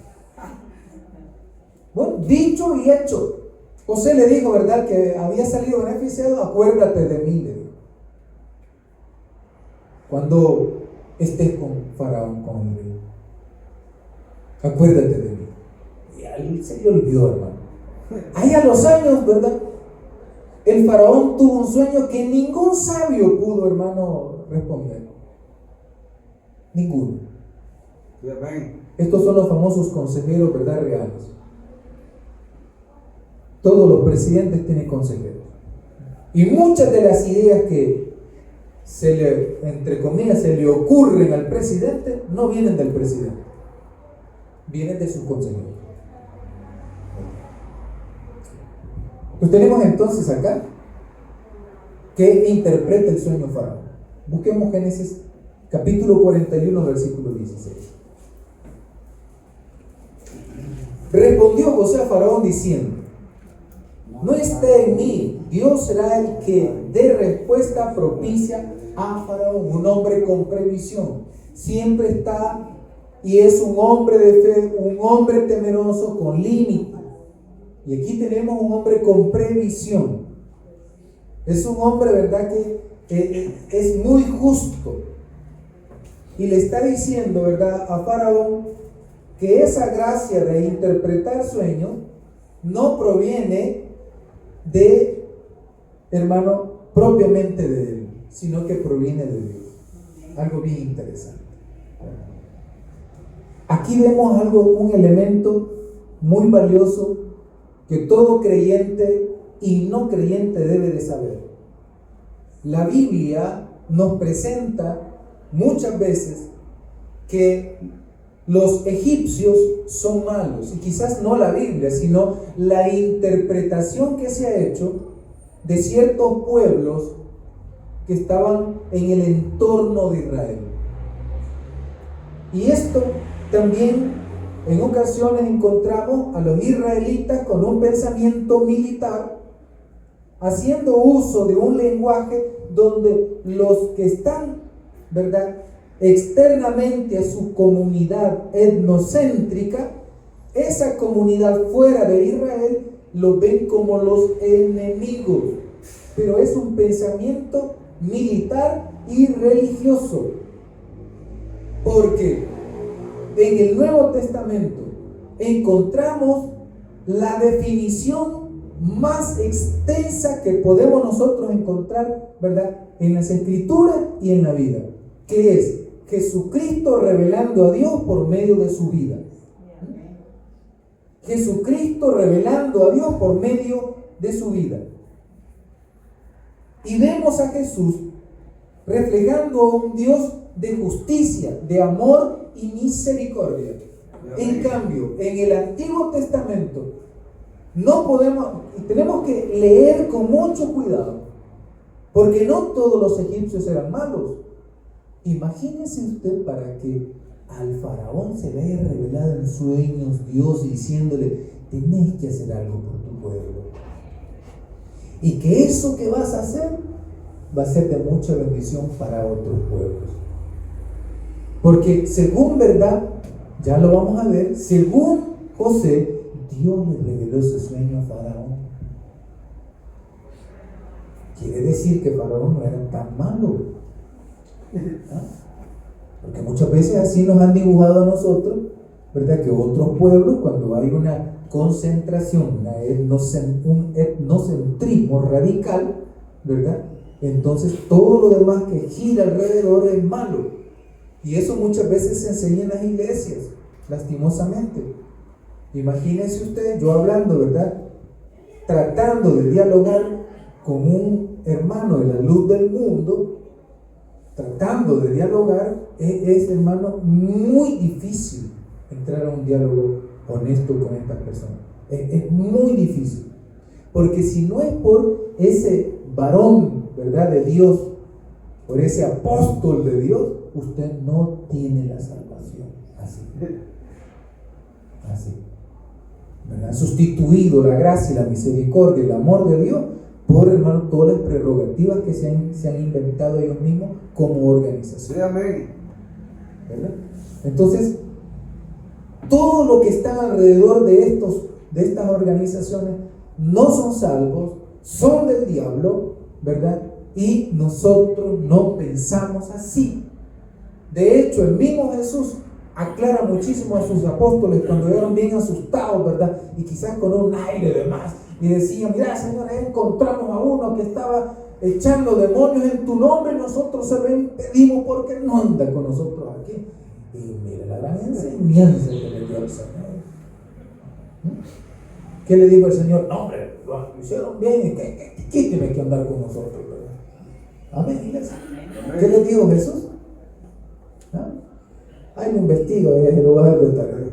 Bueno, dicho y hecho. José le dijo, ¿verdad?, que había salido beneficiado. Acuérdate de mí, le dijo, cuando estés con Faraón, con el rey. Acuérdate de mí. Y a él se le olvidó, hermano. Ahí a los años, ¿verdad?, el Faraón tuvo un sueño que ningún sabio pudo, hermano, responder. Ninguno. Estos son los famosos consejeros, ¿verdad?, reales. Todos los presidentes tienen consejeros. Y muchas de las ideas que entre comillas, se le ocurren al presidente, no vienen del presidente. Vienen de sus consejeros. Pues tenemos entonces acá que interpreta el sueño Faraón. Busquemos Génesis capítulo 41, versículo 16. Respondió José a Faraón diciendo, no esté en mí, Dios será el que dé respuesta propicia a Faraón. Un hombre con previsión, siempre está y es un hombre de fe, un hombre temeroso con límites. Y aquí tenemos un hombre con previsión. Es un hombre, ¿verdad?, que es muy justo. Y le está diciendo, ¿verdad?, a Faraón que esa gracia de interpretar sueños no proviene de, hermano, propiamente de él, sino que proviene de Dios. Algo bien interesante. Aquí vemos un elemento muy valioso que todo creyente y no creyente debe de saber. La Biblia nos presenta muchas veces que los egipcios son malos, y quizás no la Biblia, sino la interpretación que se ha hecho de ciertos pueblos que estaban en el entorno de Israel. Y esto también en ocasiones encontramos a los israelitas con un pensamiento militar, haciendo uso de un lenguaje donde los que están, ¿verdad?, externamente a su comunidad etnocéntrica, esa comunidad fuera de Israel los ven como los enemigos, pero es un pensamiento militar y religioso, porque en el Nuevo Testamento encontramos la definición más extensa que podemos nosotros encontrar, ¿verdad?, en las Escrituras y en la vida, que es Jesucristo revelando a Dios por medio de su vida. Jesucristo revelando a Dios por medio de su vida. Y vemos a Jesús reflejando a un Dios de justicia, de amor y misericordia. En cambio, en el Antiguo Testamento tenemos que leer con mucho cuidado, porque no todos los egipcios eran malos. Imagínese usted para que al faraón se le haya revelado en sueños Dios diciéndole: tenés que hacer algo por tu pueblo, y que eso que vas a hacer va a ser de mucha bendición para otros pueblos. Porque según, ¿verdad?, ya lo vamos a ver, según José, Dios le reveló ese sueño a Faraón. Quiere decir que Faraón no era tan malo. ¿Ah? Porque muchas veces así nos han dibujado a nosotros, ¿verdad?, que otros pueblos, cuando hay una concentración, un etnocentrismo radical, ¿verdad?, entonces todo lo demás que gira alrededor es malo. Y eso muchas veces se enseña en las iglesias, lastimosamente. Imagínense usted, yo hablando, ¿verdad?, tratando de dialogar con un hermano de la luz del mundo, tratando de dialogar, es, hermano, muy difícil entrar a un diálogo honesto con estas personas. Es muy difícil. Porque si no es por ese varón, ¿verdad?, de Dios, por ese apóstol de Dios, usted no tiene la salvación. Así. ¿Verdad? Sustituido la gracia y la misericordia y el amor de Dios por, hermano, todas las prerrogativas que se han inventado ellos mismos como organización. Sí, amén. ¿Verdad? Entonces, todo lo que está alrededor de estas organizaciones no son salvos, son del diablo, ¿verdad? Y nosotros no pensamos así. De hecho, el mismo Jesús aclara muchísimo a sus apóstoles cuando eran bien asustados, ¿verdad?, y quizás con un aire de más, y decían: mira, Señor, encontramos a uno que estaba echando demonios en tu nombre, y nosotros se lo impedimos porque no anda con nosotros aquí. Y mira la gran enseñanza que le dio el Señor. ¿Qué le dijo el Señor? No, hombre, lo hicieron bien, ¿qué tiene que andar con nosotros, ¿verdad? Amén, iglesia. ¿Qué le dijo Jesús? ¿Ah? Ahí lo investigo, lo voy a ver de tarde.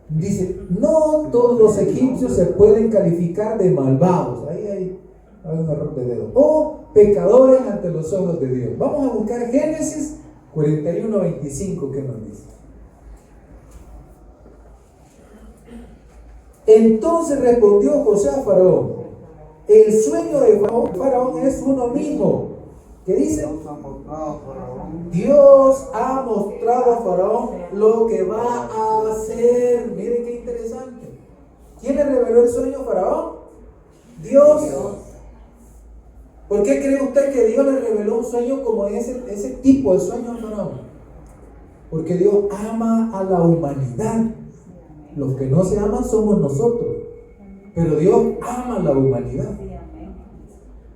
Dice: no todos los egipcios se pueden calificar de malvados. Ahí hay un error de dedo. O pecadores ante los ojos de Dios. Vamos a buscar Génesis 41:25, ¿qué nos dice? Entonces respondió José a Faraón: el sueño de Faraón es uno mismo. ¿Qué dice? Dios ha mostrado a Faraón lo que va a hacer. Miren qué interesante. ¿Quién le reveló el sueño a Faraón? Dios. ¿Por qué cree usted que Dios le reveló un sueño como ese tipo de sueño a Faraón? Porque Dios ama a la humanidad. Los que no se aman somos nosotros, pero Dios ama a la humanidad.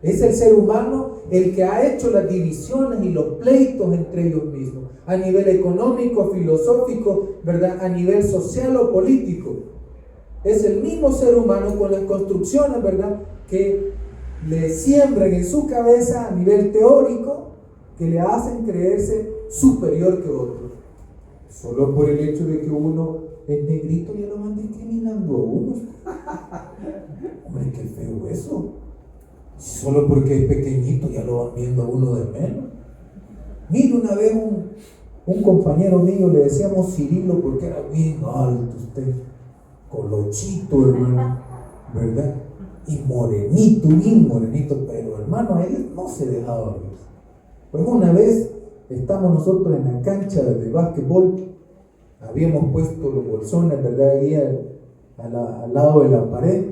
Es el ser humano el que ha hecho las divisiones y los pleitos entre ellos mismos, a nivel económico, filosófico, ¿verdad?, a nivel social o político. Es el mismo ser humano con las construcciones, ¿verdad?, que le siembran en su cabeza a nivel teórico, que le hacen creerse superior que otros. Solo por el hecho de que uno es negrito ya lo van discriminando a uno. Hombre, qué feo eso. Solo porque es pequeñito ya lo van viendo a uno de menos. Mire, una vez un compañero mío le decíamos Cirilo porque era bien alto usted, colochito, hermano, ¿verdad? Y morenito, bien morenito, pero hermano, él no se dejaba ver. Pues una vez estamos nosotros en la cancha de básquetbol, habíamos puesto los bolsones, ¿verdad? Ahí al lado de la pared,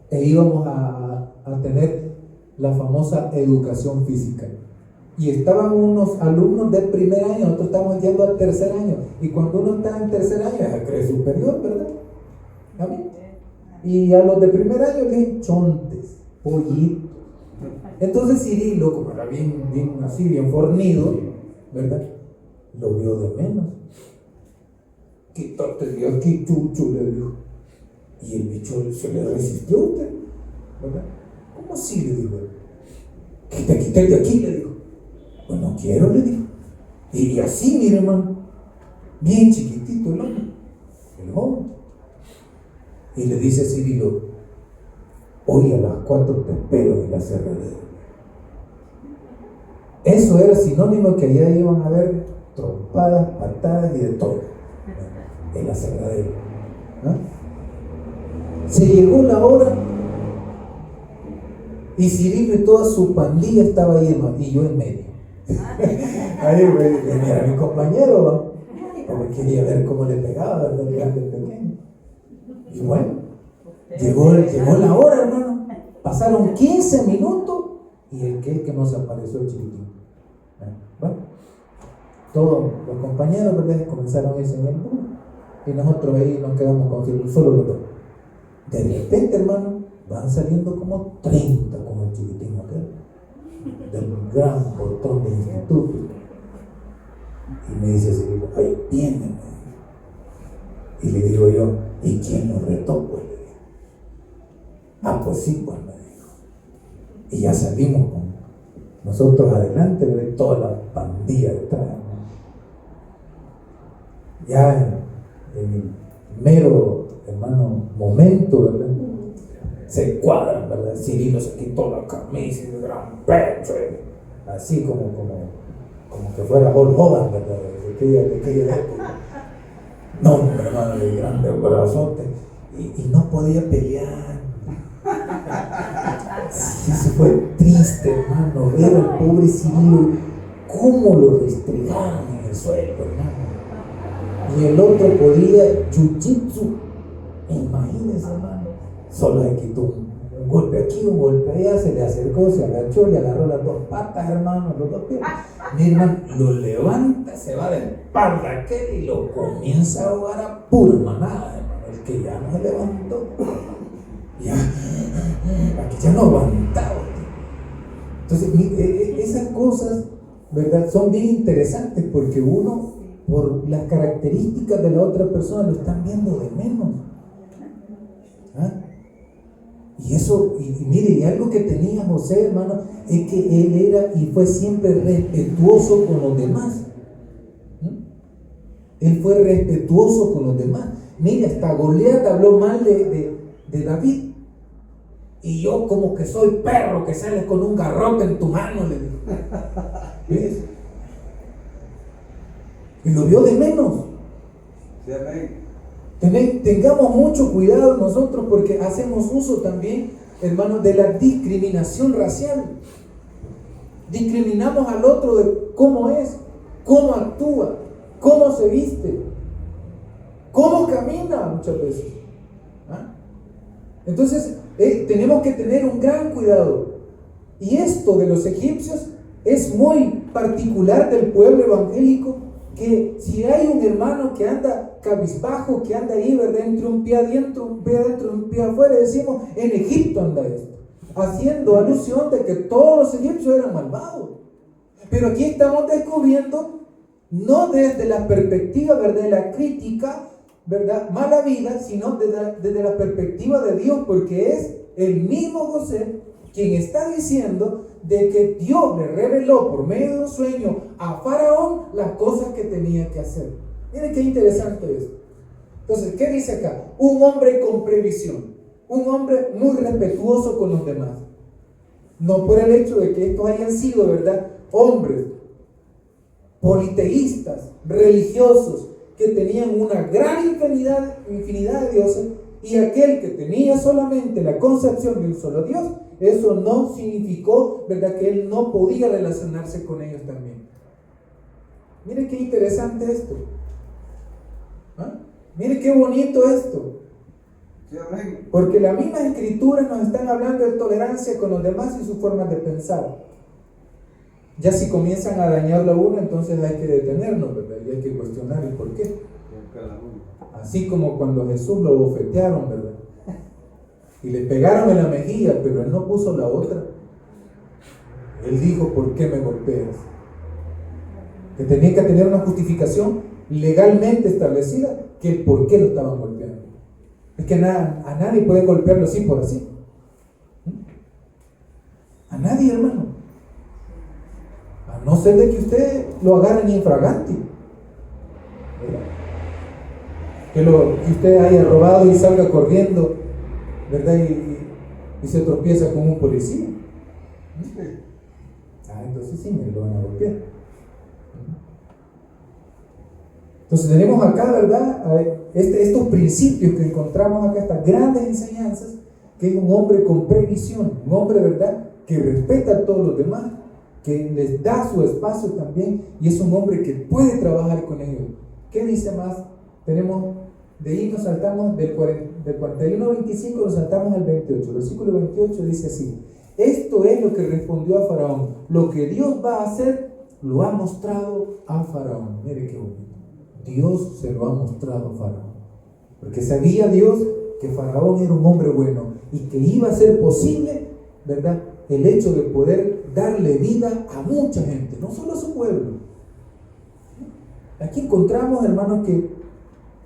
e íbamos a tener la famosa educación física. Y estaban unos alumnos del primer año, nosotros estamos yendo al tercer año. Y cuando uno está en tercer año, ya cree superior, ¿verdad? ¿A mí? Y a los de primer año le dije chontes, pollitos. Entonces Cirilo, como era bien así, bien fornido, ¿verdad? Lo vio de menos. Quítate de aquí, chucho, le dijo. Y el bicho se le resistió a usted, ¿verdad? ¿Cómo así? Le dijo. Quítate de aquí, le dijo. Pues no quiero, le dijo. Y así, mire, hermano, bien chiquitito el hombre, el joven. Y le dice a Cirilo, hoy a las 4 te espero en la cerradera. Eso era sinónimo que allá iban a haber trompadas, patadas y de todo en la cerradera. ¿Ah? Se llegó la hora y Cirilo y toda su pandilla estaba ahí, hermano, y yo en medio. Ahí era mi compañero, ¿no? Porque quería ver cómo le pegaba, ¿verdad? El grande pequeño. Y bueno, llegó la hora, hermano. Pasaron 15 minutos y el que no se apareció, el chiquitín. Bueno, todos los compañeros, ¿verdad? Comenzaron a irse en el mundo y nosotros ahí nos quedamos con solo los dos. De repente, hermano, van saliendo como 30 con el chiquitín aquel, del gran portón del instituto. Y me dice Cirilo, ahí vienen. Y le digo yo, ¿y quién nos retó? Pues le digo. Ah, pues sí, pues me dijo. Y ya salimos con nosotros adelante, ¿verdad? Toda la pandilla detrás, ¿no? Ya en el mero, hermano, momento, ¿verdad? Se cuadran, ¿verdad? Cirilo se quitó la camisa y el gran pecho, así como que fuera Hulk Hogan, ¿verdad? De aquella época. No, hermano, de grande brazote. Y no podía pelear. Sí, eso fue triste, hermano, ver al pobre Cirilo cómo lo restregaron en el suelo, hermano. Y el otro podía jiu-jitsu. Imagínense, hermano. Solo le quitó un golpe aquí, un golpe allá, se le acercó, se agachó, le agarró las dos patas, hermano, los dos pies. Mi hermano lo levanta, se va de espalda aquel y lo comienza a ahogar a pura manada, hermano. El que ya no se levantó. Ya, aquí ya no aguantaba. Entonces, esas cosas, ¿verdad? Son bien interesantes porque uno, por las características de la otra persona, lo están viendo de menos. ¿Ah? Y eso, y mire, y algo que tenía José, hermano, es que él era y fue siempre respetuoso con los demás. Él fue respetuoso con los demás. Mire, hasta Goliat habló mal de David. Y yo como que soy perro que sales con un garrote en tu mano, le dijo. ¿Ves? Y lo vio de menos. Sí, amén. Tengamos mucho cuidado nosotros porque hacemos uso también, hermanos, de la discriminación racial. Discriminamos al otro de cómo es, cómo actúa, cómo se viste, cómo camina muchas veces. ¿Ah? Entonces, tenemos que tener un gran cuidado. Y esto de los egipcios es muy particular del pueblo evangélico, que si hay un hermano que anda cabizbajo, que anda ahí, ¿verdad? Entre un pie adentro, un pie adentro, un pie afuera, decimos, en Egipto anda esto, haciendo alusión de que todos los egipcios eran malvados. Pero aquí estamos descubriendo, no desde la perspectiva, ¿verdad?, de la crítica, ¿verdad?, mala vida, sino desde la perspectiva de Dios, porque es el mismo José quien está diciendo de que Dios le reveló por medio de un sueño a Faraón las cosas que tenía que hacer. Miren qué interesante es. Entonces, ¿qué dice acá? Un hombre con previsión, un hombre muy respetuoso con los demás. No por el hecho de que estos hayan sido, ¿verdad?, hombres politeístas, religiosos, que tenían una gran infinidad de dioses, y aquel que tenía solamente la concepción de un solo Dios, eso no significó, ¿verdad?, que él no podía relacionarse con ellos también. Mire qué interesante esto. ¿Ah? Mire qué bonito esto. Sí, amén. Porque las mismas escrituras nos están hablando de tolerancia con los demás y sus formas de pensar. Ya si comienzan a dañarlo a uno, entonces hay que detenernos, ¿verdad? Y hay que cuestionar el por qué. Así como cuando Jesús lo bofetearon, ¿verdad? Y le pegaron en la mejilla, pero él no puso la otra. Él dijo, ¿por qué me golpeas? Que tenía que tener una justificación legalmente establecida que el por qué lo estaban golpeando. Es que a nadie puede golpearlo así por así. A nadie, hermano. A no ser de que usted lo agarre en infraganti. Que usted haya robado y salga corriendo, ¿verdad? Y se tropieza con un policía. Entonces sí, me lo van a golpear. Entonces tenemos acá, ¿verdad?, estos principios que encontramos acá, estas grandes enseñanzas, que es un hombre con previsión, un hombre, ¿verdad?, que respeta a todos los demás, que les da su espacio también, y es un hombre que puede trabajar con ellos. ¿Qué dice más? Tenemos, de ahí nos saltamos del 41 al 25, nos saltamos al 28. El versículo 28 dice así: esto es lo que respondió a Faraón. Lo que Dios va a hacer, lo ha mostrado a Faraón. Mire qué bonito. Dios se lo ha mostrado a Faraón. Porque sabía Dios que Faraón era un hombre bueno y que iba a ser posible, ¿verdad?, el hecho de poder darle vida a mucha gente, no solo a su pueblo. Aquí encontramos, hermanos, que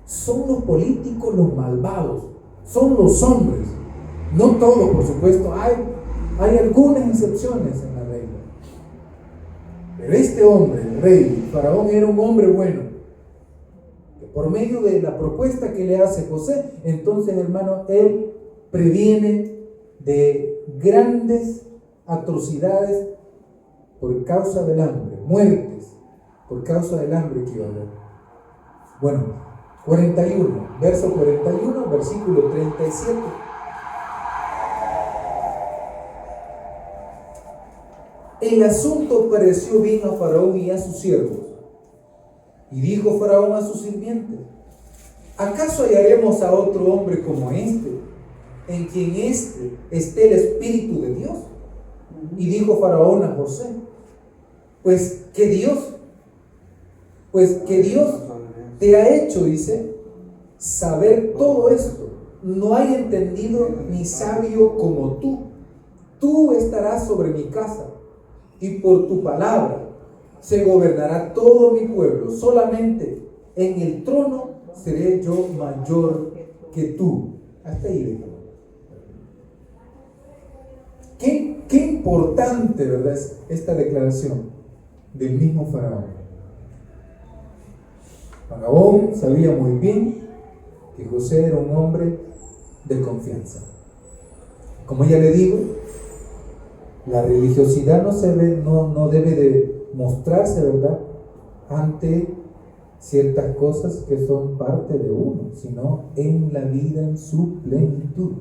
son los políticos los malvados, son los hombres, no todos, por supuesto, hay algunas excepciones en la regla, pero este hombre, el rey Faraón, era un hombre bueno. Por medio de la propuesta que le hace José, entonces, hermano, él previene de grandes atrocidades por causa del hambre, muertes por causa del hambre que iba a haber. Bueno, 41, verso 41, versículo 37. El asunto pareció bien a Faraón y a sus siervos. Y dijo Faraón a sus sirvientes: ¿acaso hallaremos a otro hombre como este, en quien esté el Espíritu de Dios? Y dijo Faraón a José: Pues que Dios te ha hecho, dice, saber todo esto. No hay entendido ni sabio como tú. Tú estarás sobre mi casa, y por tu palabra se gobernará todo mi pueblo. Solamente en el trono seré yo mayor que tú. Hasta ahí dejo. Qué importante, ¿verdad?, es esta declaración del mismo Faraón. Faraón sabía muy bien que José era un hombre de confianza. Como ya le digo, la religiosidad no debe de mostrarse, ¿verdad?, ante ciertas cosas que son parte de uno, sino en la vida en su plenitud.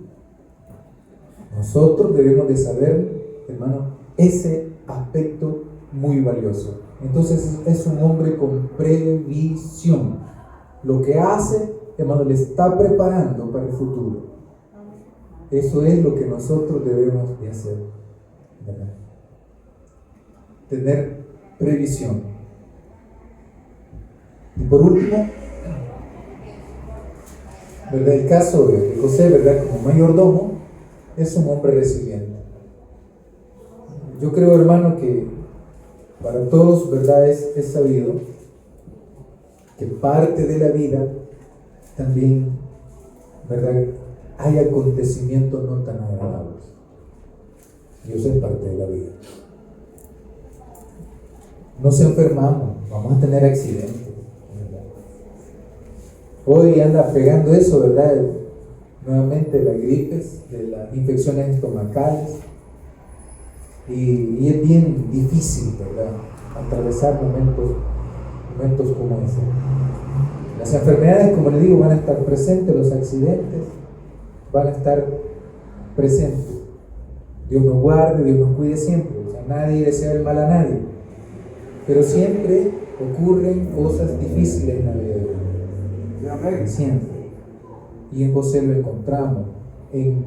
Nosotros debemos de saber, hermano, ese aspecto muy valioso. Entonces es un hombre con previsión. Lo que hace, hermano, le está preparando para el futuro. Eso es lo que nosotros debemos de hacer, ¿verdad? Tener previsión. Y por último, ¿verdad?, el caso de José, ¿verdad?, como mayordomo, es un hombre resiliente. Yo creo, hermano, que para todos, ¿verdad?, es sabido que parte de la vida también, ¿verdad?, hay acontecimientos no tan agradables. Y eso es parte de la vida. Nos enfermamos, vamos a tener accidentes, ¿verdad? Hoy anda pegando eso, ¿verdad?, nuevamente las gripes, de las infecciones estomacales, y es bien difícil, ¿verdad?, atravesar momentos momentos como ese. Las enfermedades, como le digo, van a estar presentes, los accidentes van a estar presentes. Dios nos guarde, Dios nos cuide siempre. O sea, nadie desea el mal a nadie. Pero siempre ocurren cosas difíciles en la vida de uno. Siempre. Y en José lo encontramos. En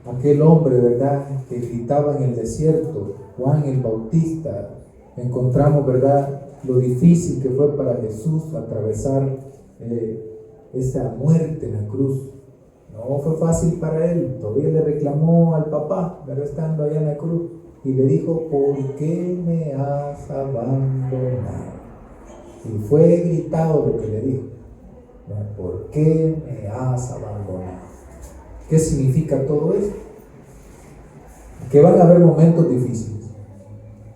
aquel hombre, ¿verdad?, que gritaba en el desierto, Juan el Bautista. Encontramos, ¿verdad?, lo difícil que fue para Jesús atravesar esa muerte en la cruz. No fue fácil para él. Todavía le reclamó al papá, ¿verdad?, estando allá en la cruz, y le dijo: ¿por qué me has abandonado? Y fue gritado lo que le dijo: ¿por qué me has abandonado? ¿Qué significa todo esto? Que van a haber momentos difíciles,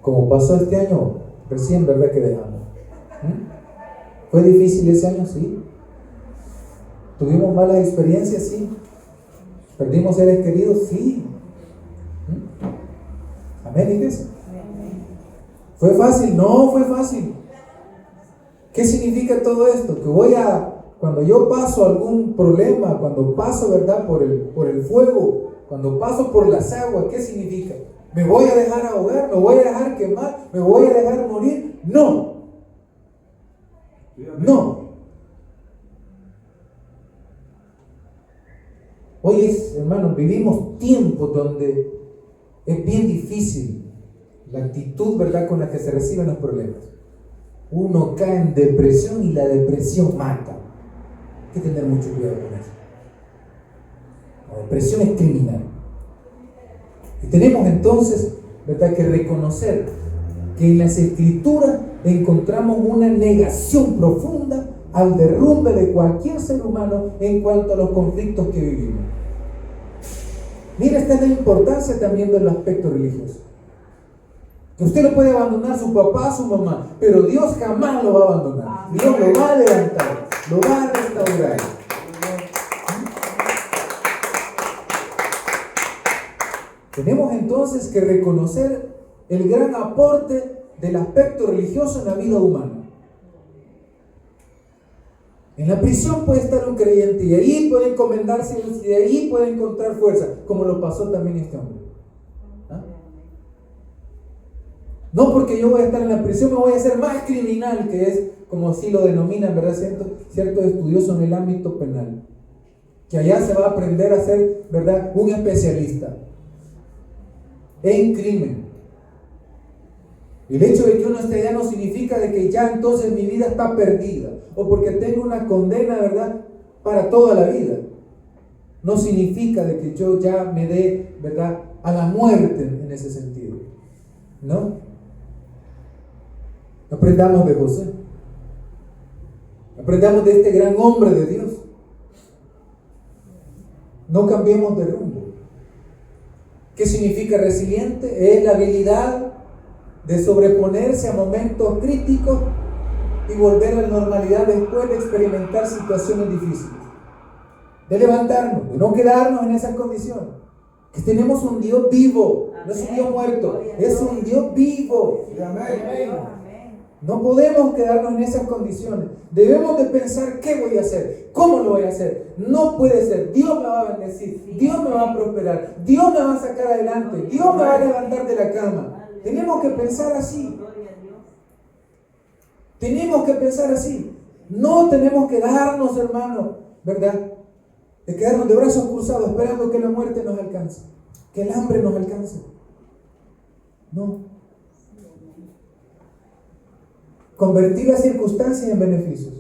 como pasó este año recién, ¿verdad?, que dejamos. ¿Fue difícil ese año? Sí. ¿Tuvimos malas experiencias? Sí. ¿Perdimos seres queridos? Sí. ¿Amén, iglesia? ¿Fue fácil? No fue fácil. ¿Qué significa todo esto? Que cuando yo paso algún problema, cuando paso, ¿verdad?, por el fuego, cuando paso por las aguas, ¿qué significa? ¿Me voy a dejar ahogar? ¿Me voy a dejar quemar? ¿Me voy a dejar morir? No. No. Hoy hermanos, vivimos tiempos donde es bien difícil la actitud, ¿verdad?, con la que se reciben los problemas. Uno cae en depresión y la depresión mata. Hay que tener mucho cuidado con eso. La depresión es criminal. Y tenemos entonces, ¿verdad?, que reconocer que en las Escrituras encontramos una negación profunda al derrumbe de cualquier ser humano en cuanto a los conflictos que vivimos. Mira, esta es la importancia también del aspecto religioso. Que usted no puede abandonar a su papá, a su mamá, pero Dios jamás lo va a abandonar. Dios lo va a levantar, lo va a restaurar. Tenemos entonces que reconocer el gran aporte del aspecto religioso en la vida humana. En la prisión puede estar un creyente y ahí puede encomendarse y de ahí puede encontrar fuerza, como lo pasó también este hombre. ¿Ah? No porque yo voy a estar en la prisión me voy a hacer más criminal, que es como así lo denominan, ¿verdad?, ciertos estudiosos en el ámbito penal, que allá se va a aprender a ser, ¿verdad?, un especialista en crimen. El hecho de que uno esté allá no significa de que ya entonces mi vida está perdida, o porque tengo una condena, ¿verdad?, para toda la vida. No significa de que yo ya me dé, ¿verdad?, a la muerte en ese sentido. ¿No? Aprendamos de José. Aprendamos de este gran hombre de Dios. No cambiemos de rumbo. ¿Qué significa resiliente? Es la habilidad de sobreponerse a momentos críticos y volver a la normalidad después de experimentar situaciones difíciles. De levantarnos, de no quedarnos en esas condiciones. Que tenemos un Dios vivo, no es un Dios muerto, es un Dios vivo. No podemos quedarnos en esas condiciones. Debemos de pensar qué voy a hacer, cómo lo voy a hacer. No puede ser. Dios me va a bendecir, Dios me va a prosperar, Dios me va a sacar adelante, Dios me va a levantar de la cama. Tenemos que pensar así. Tenemos que pensar así. No tenemos que darnos, hermano, ¿verdad?, de quedarnos de brazos cruzados esperando que la muerte nos alcance, que el hambre nos alcance. No. Convertir las circunstancias en beneficios.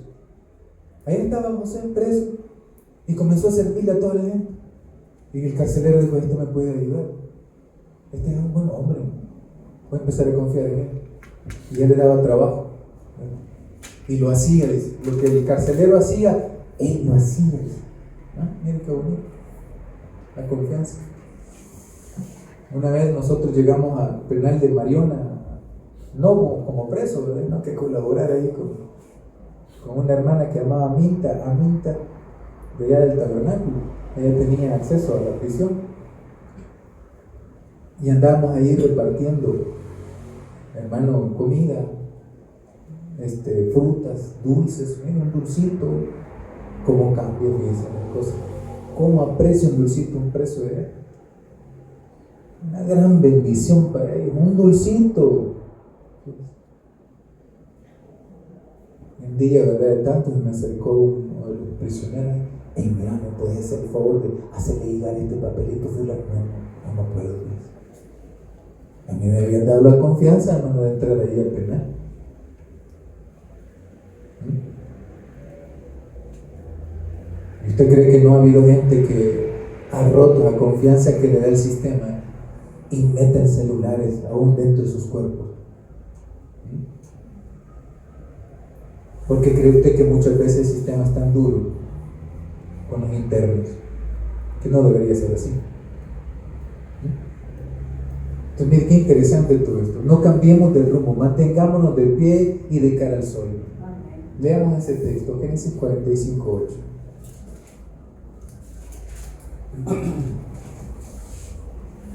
Ahí estaba José preso y comenzó a servirle a toda la gente. Y el carcelero dijo: este me puede ayudar. Este es un buen hombre. Voy a empezar a confiar en él. Y él le daba trabajo. Y lo hacía. Lo que el carcelero hacía, él lo hacía. ¿Ah? Miren qué bonito. La confianza. Una vez nosotros llegamos al penal de Mariona, no como preso, ¿verdad?, no, que colaborar ahí con una hermana que llamaba Aminta de allá del tabernáculo. Ella tenía acceso a la prisión y andábamos ahí repartiendo, hermano, comida. frutas, dulces, mira, un dulcito, como cambia, fíjense la cosa. ¿Cómo aprecio un dulcito, un precio de él? Una gran bendición para ellos, un dulcito. Un día, ¿verdad? Tanto me acercó uno de los prisioneros. Y mira, ¿me puedes hacer el favor de hacerle llegar este papelito fulano? No puedo. A mí me habían dado la confianza, hermano, de entrar ahí al penal. ¿Y usted cree que no ha habido gente que ha roto la confianza que le da el sistema y meten celulares aún dentro de sus cuerpos? ¿Por qué cree usted que muchas veces el sistema es tan duro con los internos? Que no debería ser así. Entonces, mire qué interesante todo esto. No cambiemos de rumbo, mantengámonos de pie y de cara al sol. Leamos ese texto, Génesis 45:8.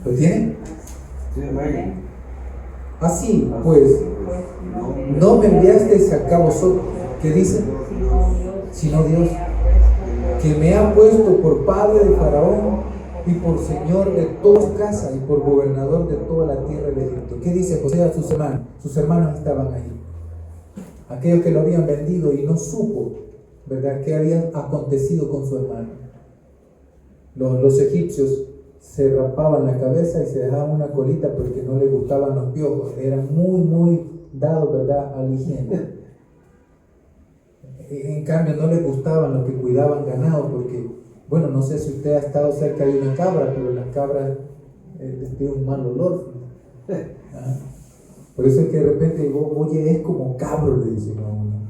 ¿Lo tienen? Sí, amén. Así pues, no me enviasteis acá vosotros. ¿Qué dice? Sino Dios, que me ha puesto por padre de Faraón y por señor de toda su casa y por gobernador de toda la tierra de Egipto. ¿Qué dice José a sus hermanos? Sus hermanos estaban ahí. Aquellos que lo habían vendido y no supo, ¿verdad?, qué había acontecido con su hermano. Los egipcios se rapaban la cabeza y se dejaban una colita porque no les gustaban los piojos. Eran muy dados, ¿verdad?, a la higiene. En cambio, no les gustaban los que cuidaban ganado porque, bueno, no sé si usted ha estado cerca de una cabra, pero las cabras les pide un mal olor. Por eso es que de repente, oye, es como cabro, le dicen a uno.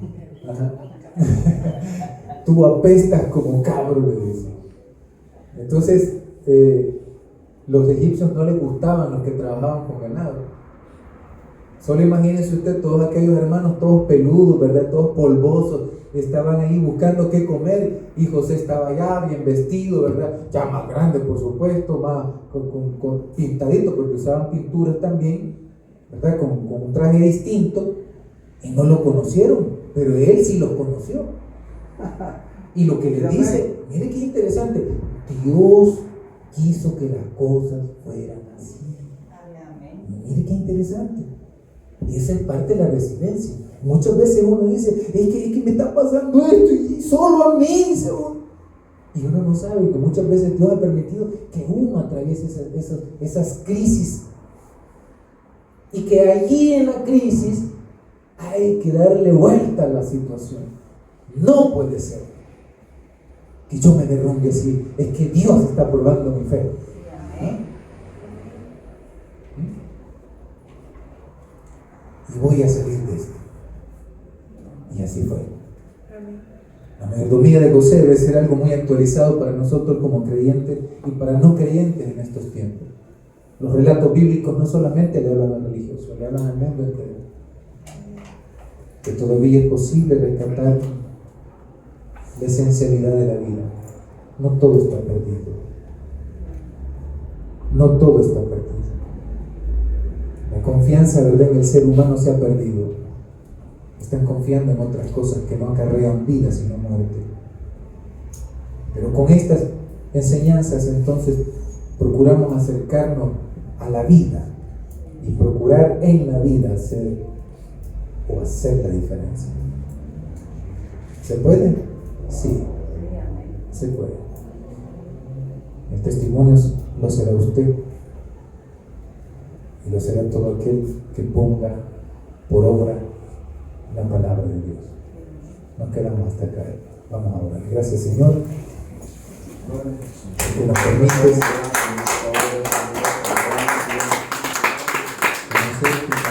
Tú apestas como cabro, le dicen. Entonces, los egipcios no les gustaban los que trabajaban con ganado. Solo imagínense usted todos aquellos hermanos, todos peludos, ¿verdad?, todos polvosos, estaban ahí buscando qué comer, y José estaba ya bien vestido, ¿verdad?, ya más grande, por supuesto, más con pintadito, porque usaban pinturas también, ¿verdad?, con un traje distinto, y no lo conocieron, pero él sí los conoció. Y lo que les dice, mire qué interesante, Dios quiso que las cosas fueran así. Mire qué interesante. Y esa es parte de la resiliencia. Muchas veces uno dice, es que me está pasando esto y solo a mí, dice uno. Y uno no sabe que muchas veces Dios ha permitido que uno atraviese esas crisis. Y que allí en la crisis hay que darle vuelta a la situación. No puede ser que yo me derrumbe así. Es que Dios está probando mi fe. Y voy a salir de esto. Y así fue. La mayordomía de José debe ser algo muy actualizado para nosotros como creyentes y para no creyentes en estos tiempos. Los relatos bíblicos no solamente le hablan al religioso, le hablan al mundo entero. Que todavía es posible rescatar la esencialidad de la vida. No todo está perdido. No todo está perdido. La confianza, ¿verdad?, en el ser humano se ha perdido. Están confiando en otras cosas que no acarrean vida sino muerte. Pero con estas enseñanzas entonces procuramos acercarnos a la vida y procurar en la vida hacer la diferencia. ¿Se puede? Sí, se puede. El testimonio lo será usted y lo será todo aquel que ponga por obra la palabra de Dios. Nos quedamos hasta acá. Vamos a orar. Gracias, Señor, porque nos permites conocer tu